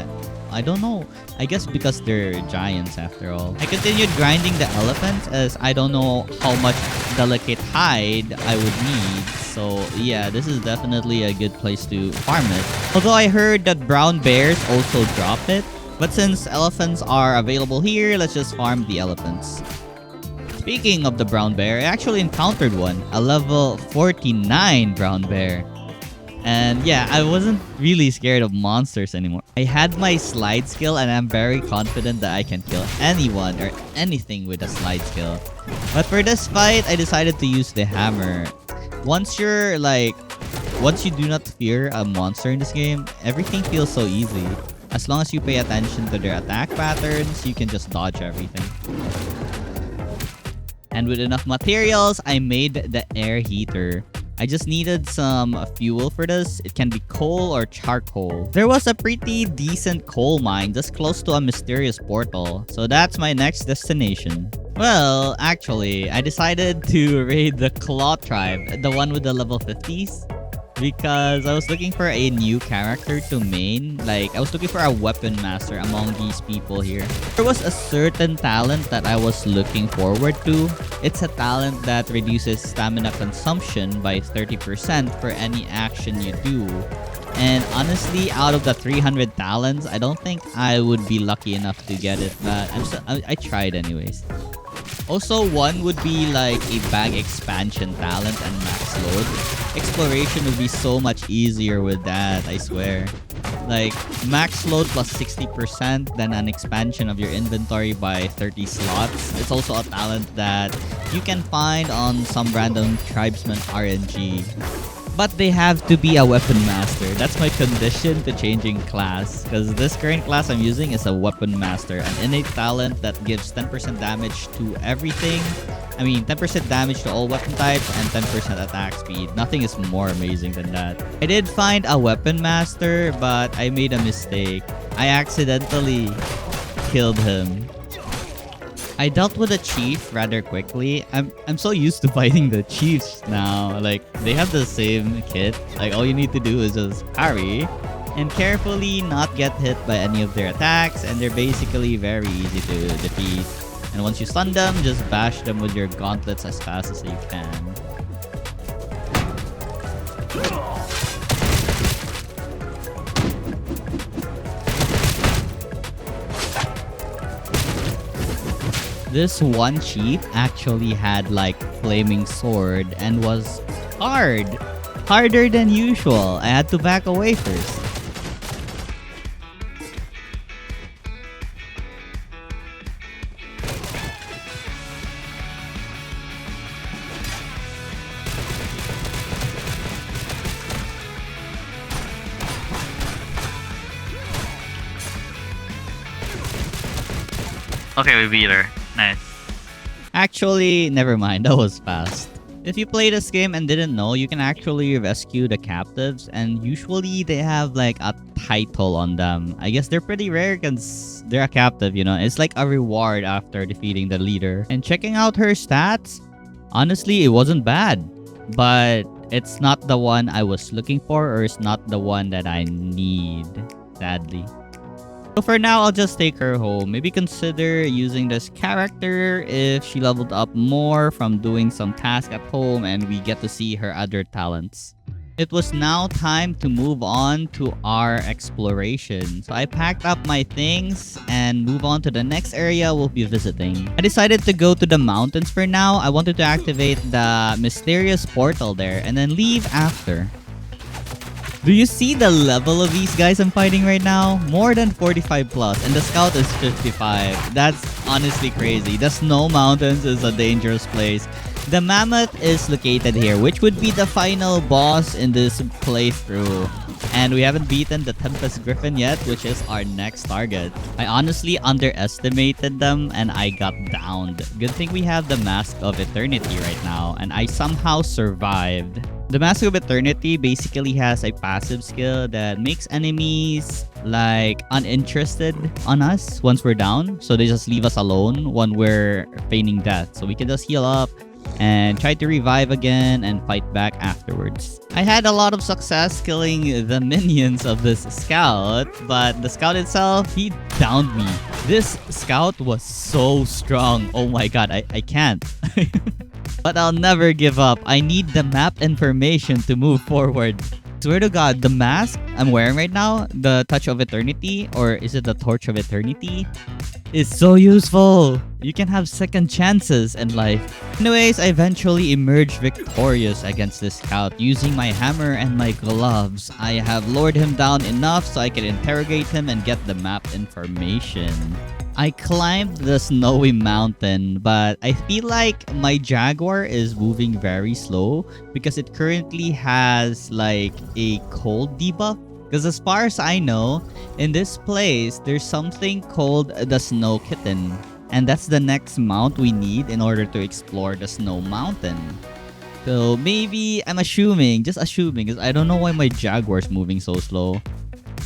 Speaker 1: I don't know. I guess because they're giants after all. I continued grinding the elephants as I don't know how much delicate hide I would need. So yeah, this is definitely a good place to farm it. Although I heard that brown bears also drop it. But since elephants are available here, let's just farm the elephants. Speaking of the brown bear, I actually encountered one. A level 49 brown bear. And yeah, I wasn't really scared of monsters anymore. I had my slide skill and I'm very confident that I can kill anyone or anything with a slide skill. But for this fight, I decided to use the hammer. Once you do not fear a monster in this game, everything feels so easy. As long as you pay attention to their attack patterns, you can just dodge everything. And with enough materials, I made the air heater. I just needed some fuel for this. It can be coal or charcoal. There was a pretty decent coal mine just close to a mysterious portal. So that's my next destination. Well, actually, I decided to raid the Claw tribe, the one with the level 50s. Because I was looking for a new character to main. Like, I was looking for a weapon master among these people here. There was a certain talent that I was looking forward to. It's a talent that reduces stamina consumption by 30% for any action you do. And honestly, out of the 300 talents, I don't think I would be lucky enough to get it. But I tried anyways. Also, one would be like a bag expansion talent and max load. Exploration would be so much easier with that, I swear. Like, max load plus 60%, then an expansion of your inventory by 30 slots. It's also a talent that you can find on some random tribesman RNG. But they have to be a weapon master. That's my condition to changing class. Because this current class I'm using is a weapon master. An innate talent that gives 10% damage to everything. I mean, 10% damage to all weapon types and 10% attack speed. Nothing is more amazing than that. I did find a weapon master, but I made a mistake. I accidentally killed him. I dealt with the chief rather quickly. I'm so used to fighting the chiefs now. Like, they have the same kit. Like, all you need to do is just parry and carefully not get hit by any of their attacks, and they're basically very easy to defeat. And once you stun them, just bash them with your gauntlets as fast as you can. This one chief actually had like flaming sword and was hard. Harder than usual. I had to back away first.
Speaker 2: Okay, we beat her. Nice.
Speaker 1: Actually, never mind. That was fast. If you play this game and didn't know, you can actually rescue the captives, and usually they have like a title on them. I guess they're pretty rare because they're a captive, you know. It's like a reward after defeating the leader. And checking out her stats, honestly, it wasn't bad. But it's not the one I was looking for, or it's not the one that I need, sadly. So for now, I'll just take her home. Maybe consider using this character if she leveled up more from doing some tasks at home and we get to see her other talents. It was now time to move on to our exploration. So I packed up my things and move on to the next area we'll be visiting. I decided to go to the mountains for now. I wanted to activate the mysterious portal there and then leave after. Do you see the level of these guys I'm fighting right now? More than 45 plus, and the scout is 55. That's honestly crazy. The snow mountains is a dangerous place. The mammoth is located here, which would be the final boss in this playthrough. And we haven't beaten the Tempest Griffin yet, which is our next target. I honestly underestimated them and I got downed. Good thing we have the Mask of Eternity right now, and I somehow survived. The Mask of Eternity basically has a passive skill that makes enemies like uninterested on us once we're down. So they just leave us alone when we're feigning death. So we can just heal up and try to revive again and fight back afterwards. I had a lot of success killing the minions of this scout, but the scout itself, he downed me. This scout was so strong. Oh my god, I can't. But I'll never give up. I need the map information to move forward. Swear to god, the mask I'm wearing right now, the Touch of Eternity, or is it the Torch of Eternity, is so useful. You can have second chances in life. Anyways, I eventually emerged victorious against this scout using my hammer and my gloves. I have lowered him down enough so I can interrogate him and get the map information. I climbed the snowy mountain, but I feel like my Jaguar is moving very slow because it currently has like a cold debuff. Because as far as I know, in this place, there's something called the Snow Kitten. And that's the next mount we need in order to explore the Snow Mountain. So maybe I'm assuming, just assuming, because I don't know why my Jaguar is moving so slow.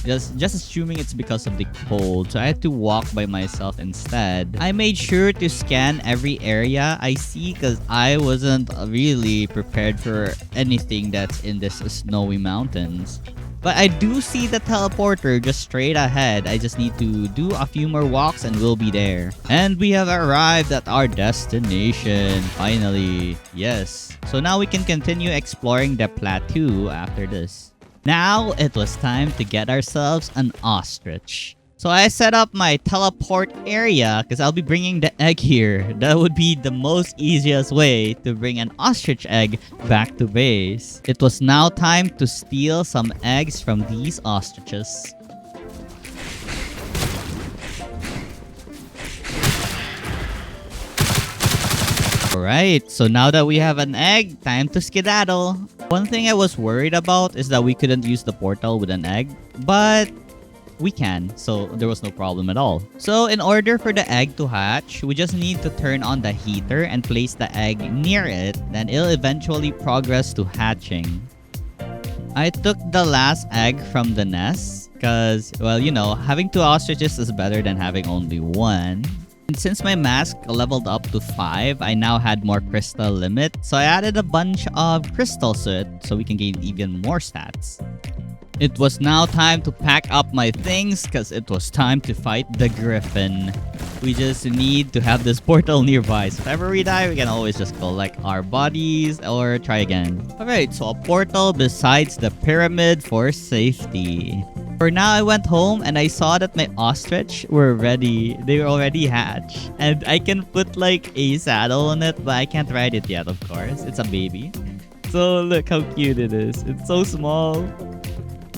Speaker 1: Just assuming it's because of the cold, so I had to walk by myself instead. I made sure to scan every area I see because I wasn't really prepared for anything that's in this snowy mountains. But I do see the teleporter just straight ahead. I just need to do a few more walks and we'll be there. And we have arrived at our destination, finally. Yes. So now we can continue exploring the plateau after this. Now, it was time to get ourselves an ostrich. So I set up my teleport area because I'll be bringing the egg here. That would be the most easiest way to bring an ostrich egg back to base. It was now time to steal some eggs from these ostriches. Alright, so now that we have an egg, time to skedaddle. One thing I was worried about is that we couldn't use the portal with an egg, but we can, so there was no problem at all. So in order for the egg to hatch, we just need to turn on the heater and place the egg near it, then it'll eventually progress to hatching. I took the last egg from the nest, because, well, you know, having 2 ostriches is better than having only 1. And since my mask leveled up to 5, I now had more crystal limit, so I added a bunch of crystals to it so we can gain even more stats. It was now time to pack up my things because it was time to fight the griffin. We just need to have this portal nearby, so if ever we die, we can always just collect our bodies or try again. Alright, so a portal besides the pyramid for safety. For now, I went home and I saw that my ostrich were ready. They were already hatched. And I can put like a saddle on it, but I can't ride it yet, of course. It's a baby. So look how cute it is. It's so small.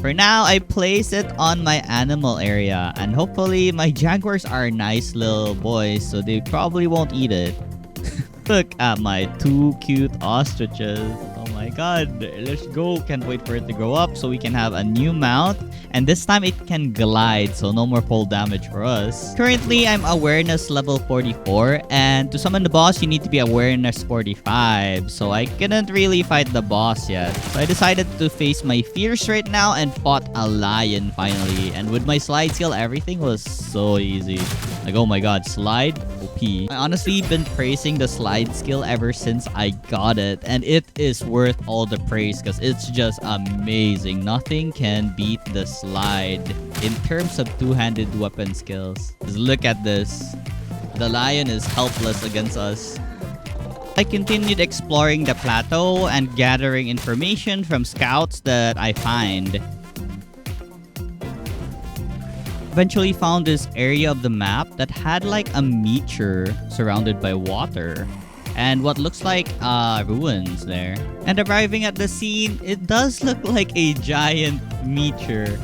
Speaker 1: For now, I place it on my animal area. And hopefully, my jaguars are nice little boys, so they probably won't eat it. Look at my 2 cute ostriches. Oh my god, let's go. Can't wait for it to grow up so we can have a new mount. And this time it can glide, so no more fall damage for us. Currently, I'm awareness level 44. And to summon the boss, you need to be awareness 45. So I couldn't really fight the boss yet. So I decided to face my fears right now and fought a lion finally. And with my slide skill, everything was so easy. Like, oh my god, slide? OP. I honestly been praising the slide skill ever since I got it, and it is worth all the praise because it's just amazing. Nothing can beat the slide in terms of two-handed weapon skills. Just look at this. The lion is helpless against us. I continued exploring the plateau and gathering information from scouts that I find. Eventually found this area of the map that had like a meteor surrounded by water and what looks like ruins there. And arriving at the scene, it does look like a giant meteor.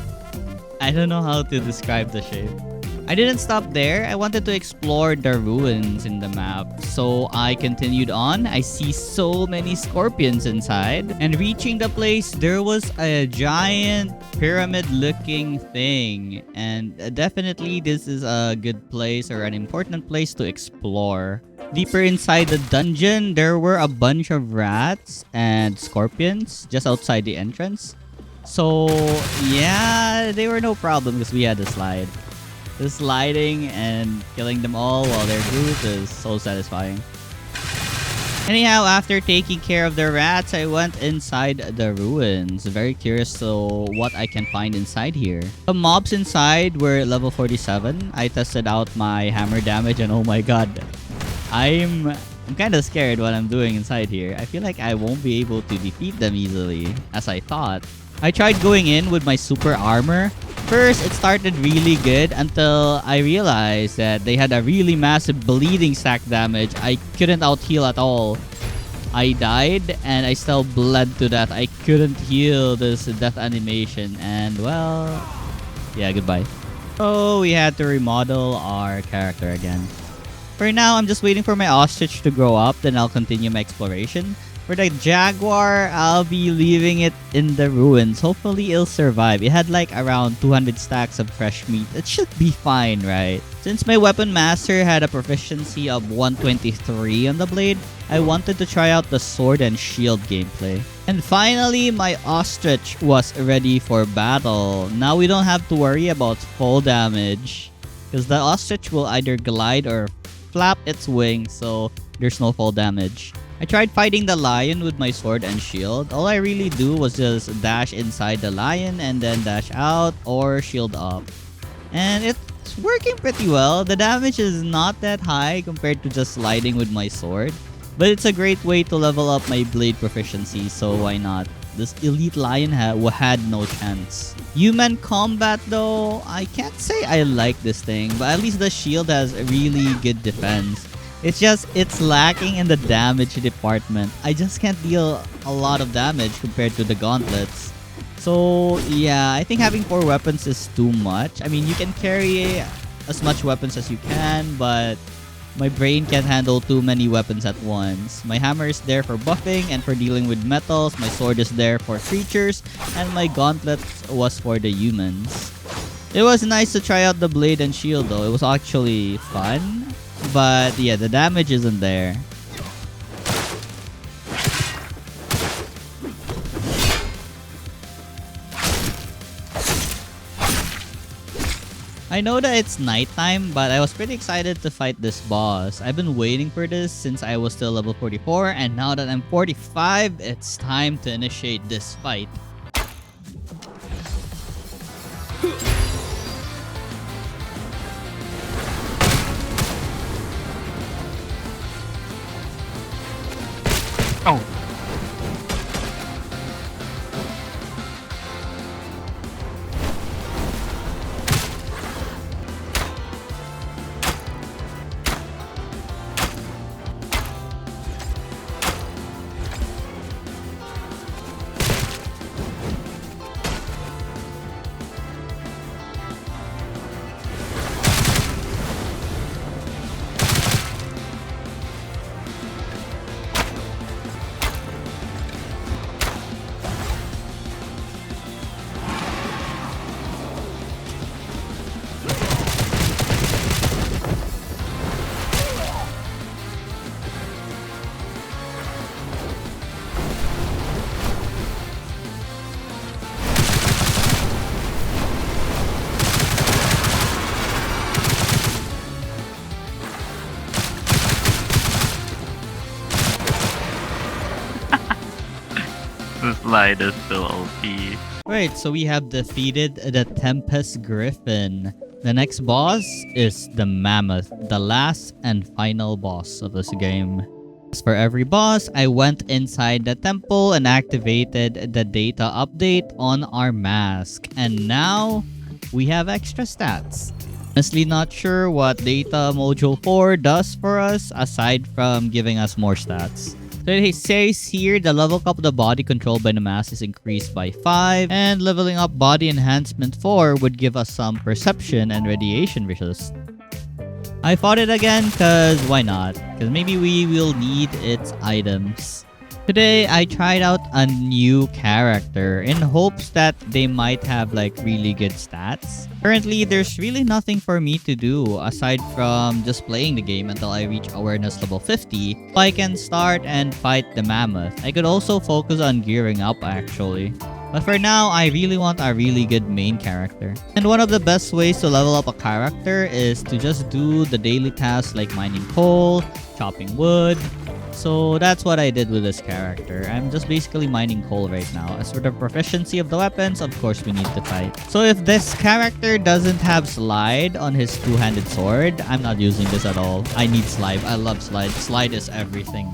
Speaker 1: I don't know how to describe the shape. I didn't stop there. I wanted to explore the ruins in the map. So I continued on. I see so many scorpions inside. And reaching the place, there was a giant pyramid-looking thing. And definitely this is a good place or an important place to explore. Deeper inside the dungeon, there were a bunch of rats and scorpions just outside the entrance. So yeah, they were no problem because we had the slide. The sliding and killing them all while they're grouped is so satisfying. Anyhow, after taking care of the rats, I went inside the ruins. Very curious to what I can find inside here. The mobs inside were level 47. I tested out my hammer damage and oh my god. I'm kind of scared what I'm doing inside here. I feel like I won't be able to defeat them easily as I thought. I tried going in with my super armor. First, it started really good until I realized that they had a really massive bleeding stack damage. I couldn't out-heal at all. I died and I still bled to death. I couldn't heal this death animation and well, yeah, goodbye. Oh, we had to remodel our character again. For now, I'm just waiting for my ostrich to grow up, then I'll continue my exploration. For the jaguar, I'll be leaving it in the ruins. Hopefully, it'll survive. It had like around 200 stacks of fresh meat. It should be fine, right? Since my weapon master had a proficiency of 123 on the blade, I wanted to try out the sword and shield gameplay. And finally, my ostrich was ready for battle. Now we don't have to worry about fall damage because the ostrich will either glide or flap its wings, so there's no fall damage. I tried fighting the lion with my sword and shield. All I really do was just dash inside the lion and then dash out or shield up. And it's working pretty well. The damage is not that high compared to just sliding with my sword. But it's a great way to level up my blade proficiency, so why not? This elite lion had no chance. Human combat though, I can't say I like this thing, but at least the shield has a really good defense. It's just, it's lacking in the damage department. I just can't deal a lot of damage compared to the gauntlets. So yeah, I think having 4 weapons is too much. I mean, you can carry as much weapons as you can, but my brain can't handle too many weapons at once. My hammer is there for buffing and for dealing with metals. My sword is there for creatures. And my gauntlet was for the humans. It was nice to try out the blade and shield though. It was actually fun. But yeah, the damage isn't there. I know that it's nighttime, but I was pretty excited to fight this boss. I've been waiting for this since I was still level 44, and now that I'm 45, it's time to initiate this fight.
Speaker 2: Oh. The slide is still OP.
Speaker 1: Right, so we have defeated the Tempest Griffin. The next boss is the Mammoth, the last and final boss of this game. As for every boss, I went inside the temple and activated the data update on our mask. And now, we have extra stats. Honestly not sure what data module 4 does for us aside from giving us more stats. So it says here the level cap of the body controlled by the mask is increased by 5, and leveling up body enhancement 4 would give us some perception and radiation resist. I fought it again cause why not? Cause maybe we will need its items. Today I tried out a new character in hopes that they might have like really good stats. Currently there's really nothing for me to do aside from just playing the game until I reach awareness level 50 so I can start and fight the mammoth. I could also focus on gearing up actually. But for now, I really want a really good main character. And one of the best ways to level up a character is to just do the daily tasks like mining coal, chopping wood. So that's what I did with this character. I'm just basically mining coal right now. As for the proficiency of the weapons, of course we need to fight. So if this character doesn't have slide on his two-handed sword, I'm not using this at all. I need slide. I love slide. Slide is everything.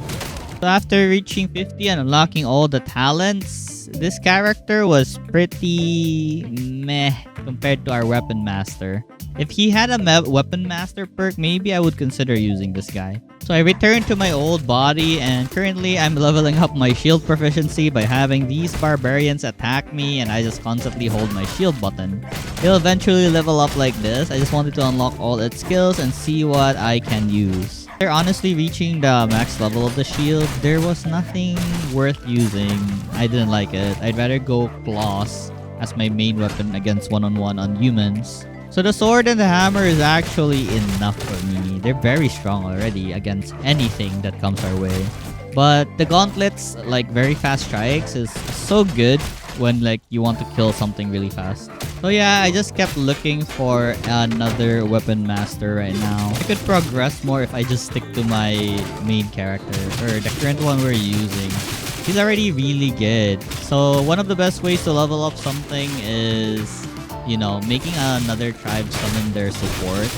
Speaker 1: So after reaching 50 and unlocking all the talents, this character was pretty meh compared to our weapon master. If he had a weapon master perk, maybe I would consider using this guy. So I returned to my old body and currently I'm leveling up my shield proficiency by having these barbarians attack me and I just constantly hold my shield button. He'll eventually level up like this. I just wanted to unlock all its skills and see what I can use. After honestly reaching the max level of the shield, there was nothing worth using. I didn't like it. I'd rather go claws as my main weapon against one-on-one on humans. So the sword and the hammer is actually enough for me. They're very strong already against anything that comes our way. But the gauntlets, like very fast strikes, is so good when like you want to kill something really fast. So yeah, I just kept looking for another weapon master right now. I could progress more if I just stick to my main character or the current one we're using. He's already really good. So one of the best ways to level up something is, you know, making another tribe summon their support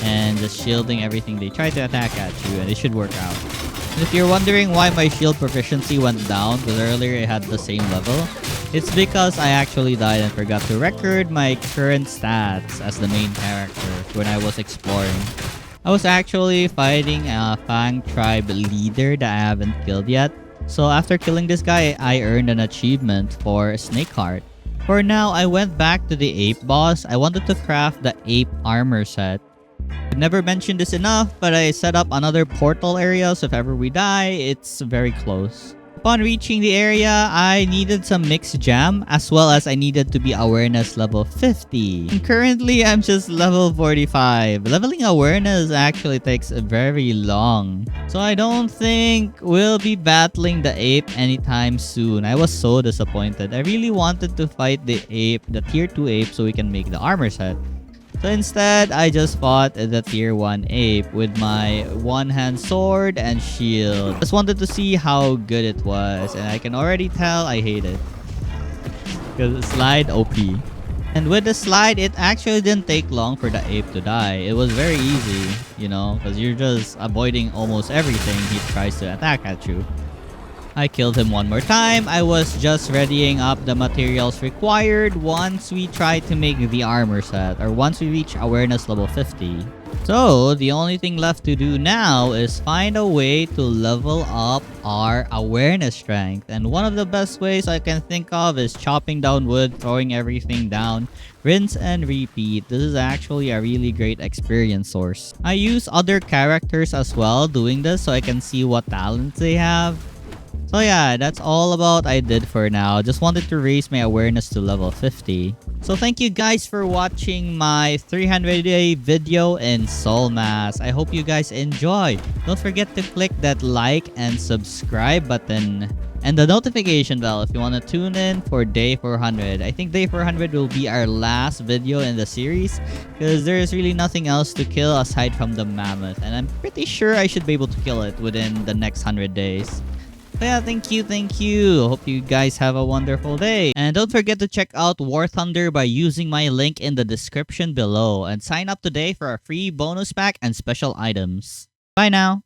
Speaker 1: and just shielding everything they try to attack at you, and it should work out. And if you're wondering why my shield proficiency went down, because earlier it had the same level, it's because I actually died and forgot to record my current stats as the main character when I was exploring. I was actually fighting a Fang tribe leader that I haven't killed yet. So after killing this guy, I earned an achievement for Snake Heart. For now, I went back to the ape boss. I wanted to craft the ape armor set. I've never mentioned this enough, but I set up another portal area, so if ever we die, it's very close. Upon reaching the area, I needed some mixed jam, as well as I needed to be awareness level 50. And currently, I'm just level 45. Leveling awareness actually takes very long. So I don't think we'll be battling the ape anytime soon. I was so disappointed. I really wanted to fight the ape, the tier 2 ape, so we can make the armor set. So instead, I just fought the tier 1 ape with my one-hand sword and shield. Just wanted to see how good it was, and I can already tell I hate it. Because slide OP. And with the slide, it actually didn't take long for the ape to die. It was very easy, you know, because you're just avoiding almost everything he tries to attack at you. I killed him one more time. I was just readying up the materials required once we try to make the armor set, or once we reach awareness level 50. So, the only thing left to do now is find a way to level up our awareness strength. And one of the best ways I can think of is chopping down wood, throwing everything down, rinse and repeat. This is actually a really great experience source. I use other characters as well doing this so I can see what talents they have. So yeah, that's all about I did for now. Just wanted to raise my awareness to level 50. So thank you guys for watching my 300-day video in Soulmask. I hope you guys enjoy. Don't forget to click that like and subscribe button and the notification bell if you want to tune in for day 400. I think day 400 will be our last video in the series because there's really nothing else to kill aside from the mammoth, and I'm pretty sure I should be able to kill it within the next 100 days. So yeah, thank you. Hope you guys have a wonderful day. And don't forget to check out War Thunder by using my link in the description below. And sign up today for a free bonus pack and special items. Bye now.